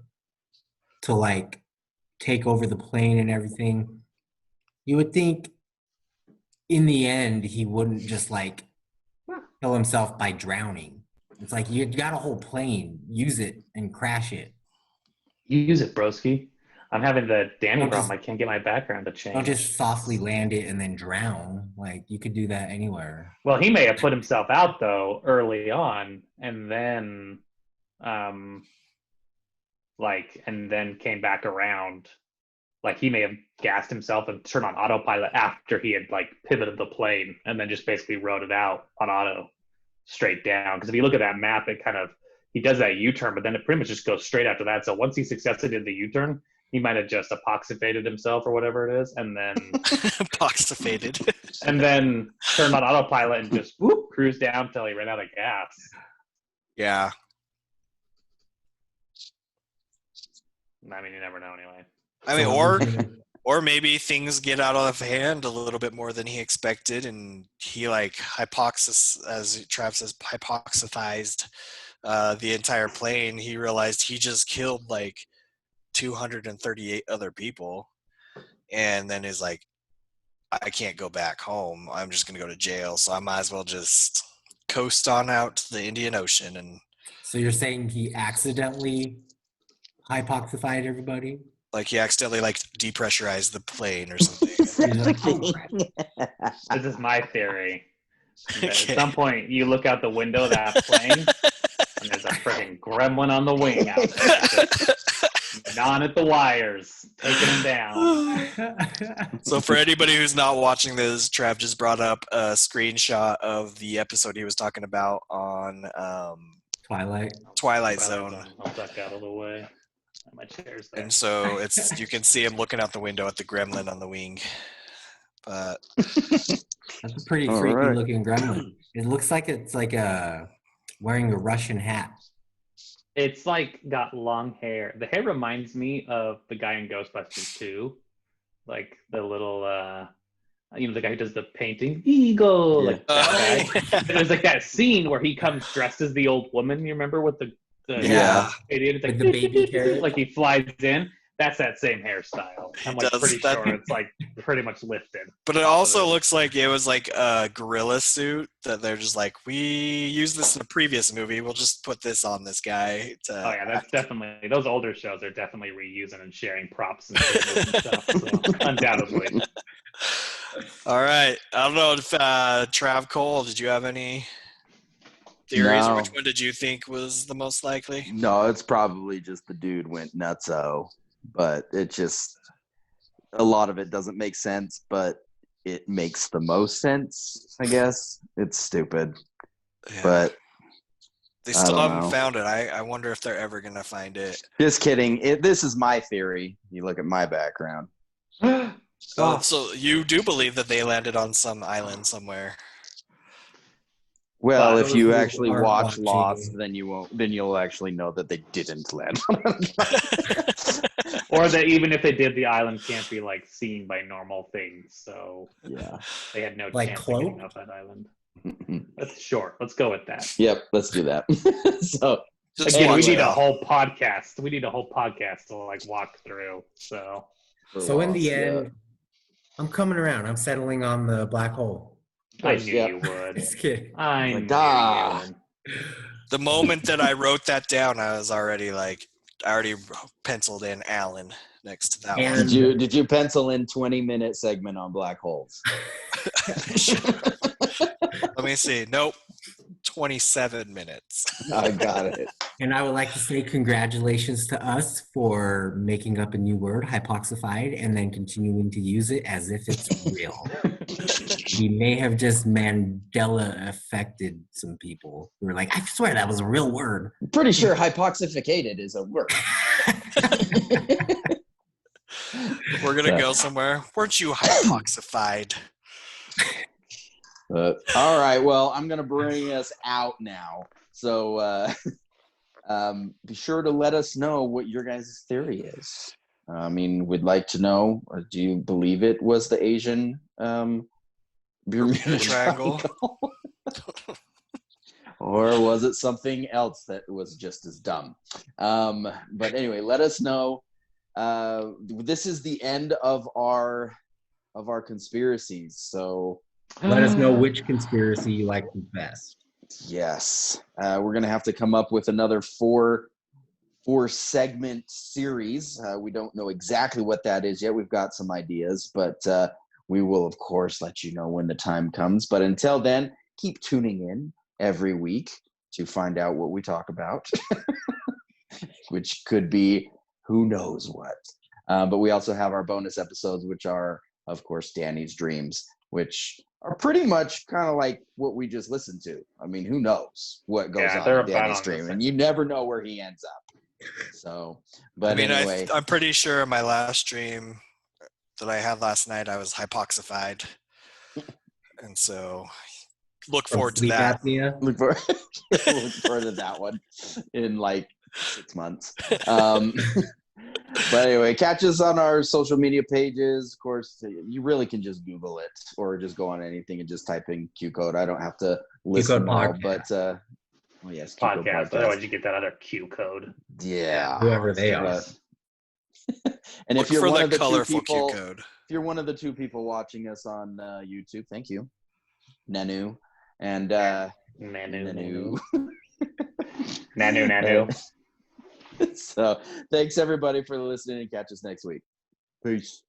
to like take over the plane and everything. You would think in the end he wouldn't just like kill himself by drowning. It's like you got a whole plane, use it and crash it. Use it, broski. I'm having the Danny problem. I can't get my background to change. Don't just softly land it and then drown. Like, you could do that anywhere. Well, he may have put himself out though early on, and then came back around. Like, he may have gassed himself and turned on autopilot after he had like pivoted the plane, and then just basically rode it out on auto straight down. Because if you look at that map, it kind of, he does that U-turn, but then it pretty much just goes straight after that. So once he successfully did the U-turn, he might have just epoxifated himself or whatever it is, and then epoxifated, and then turned on autopilot and just cruised down until he ran out of gas. Yeah. I mean, you never know anyway. I mean, or maybe things get out of hand a little bit more than he expected, and he like as Trav says, hypoxized the entire plane. He realized he just killed like 238 other people, and then is like, I can't go back home. I'm just gonna go to jail, so I might as well just coast on out to the Indian Ocean. And so you're saying he accidentally hypoxified everybody? Like he accidentally like depressurized the plane or something. This is my theory. Okay. At some point, you look out the window of that plane, and there's a freaking gremlin on the wing out there, gnawing at the wires, taking them down. So for anybody who's not watching this, Trav just brought up a screenshot of the episode he was talking about on Twilight Zone. I'll duck out of the way. My chair's there. And so you can see him looking out the window at the gremlin on the wing. But that's a pretty freaky looking gremlin. It looks like it's like wearing a Russian hat. It's like got long hair. The hair reminds me of the guy in Ghostbusters 2. Like the little the guy who does the painting. Eagle. Like that guy. There's like that scene where he comes dressed as the old woman, you remember, with the idiot, like the baby carrot, like he flies in. That's that same hairstyle. I'm like pretty sure it's like pretty much lifted. But it also looks like it was like a gorilla suit that they're just like, we used this in a previous movie. We'll just put this on this guy. Oh yeah, that's definitely, those older shows are definitely reusing and sharing props and stuff. So, undoubtedly. All right. I don't know if Trav Cole, did you have any theories? No. Or which one did you think was the most likely? No, it's probably just the dude went nutso, but it just, a lot of it doesn't make sense, but it makes the most sense, I guess. It's stupid, but they still haven't found it. I wonder if they're ever going to find it. Just kidding. This is my theory. You look at my background. So you do believe that they landed on some island somewhere? Well, if you actually watch Lost, then you'll actually know that they didn't land on it. Or that even if they did, the island can't be like seen by normal things. So yeah, they had no like chance of getting off that island. That's short. Let's go with that. Yep, let's do that. So again, we need a whole podcast. We need a whole podcast to like walk through. So in the end, I'm coming around. I'm settling on the black hole. I knew you would. Just kidding. I knew you would. The moment that I wrote that down, I already penciled in Alan next to that one. Did you pencil in 20-minute segment on black holes? Let me see. Nope. 27 minutes. I got it. And I would like to say congratulations to us for making up a new word, hypoxified, and then continuing to use it as if it's real. He may have just Mandela affected some people who were like, I swear that was a real word. I'm pretty sure hypoxificated is a word. We're gonna go somewhere. Weren't you hypoxified? All right. Well, I'm gonna bring us out now. So be sure to let us know what your guys' theory is. I mean, we'd like to know. Do you believe it was the Asian Bermuda Triangle? Or was it something else that was just as dumb? But anyway, let us know. This is the end of our conspiracies. So let us know which conspiracy you like the best. Yes, we're gonna have to come up with another four segment series. We don't know exactly what that is yet. We've got some ideas, but we will of course let you know when the time comes. But until then, keep tuning in every week to find out what we talk about, which could be who knows what. But we also have our bonus episodes, which are, of course, Danny's dreams, which are pretty much kind of like what we just listened to. I mean, who knows what goes on in Danny's dream, and you never know where he ends up. So, but anyway, I'm pretty sure my last dream that I had last night, I was hypoxified, and so look forward to that. Apnea. Look forward to that one in like 6 months. But anyway, catch us on our social media pages. Of course, you really can just Google it or just go on anything and just type in Q code. I don't have to list them all, but yes, Q code podcast. Otherwise, you get that other Q code. Yeah, whoever they are. And if you're one of the colorful two people, Q code. if you're one of the 2 people watching us on YouTube, thank you, Nanu and Nanu. Nanu. So thanks everybody for listening, and catch us next week. Peace.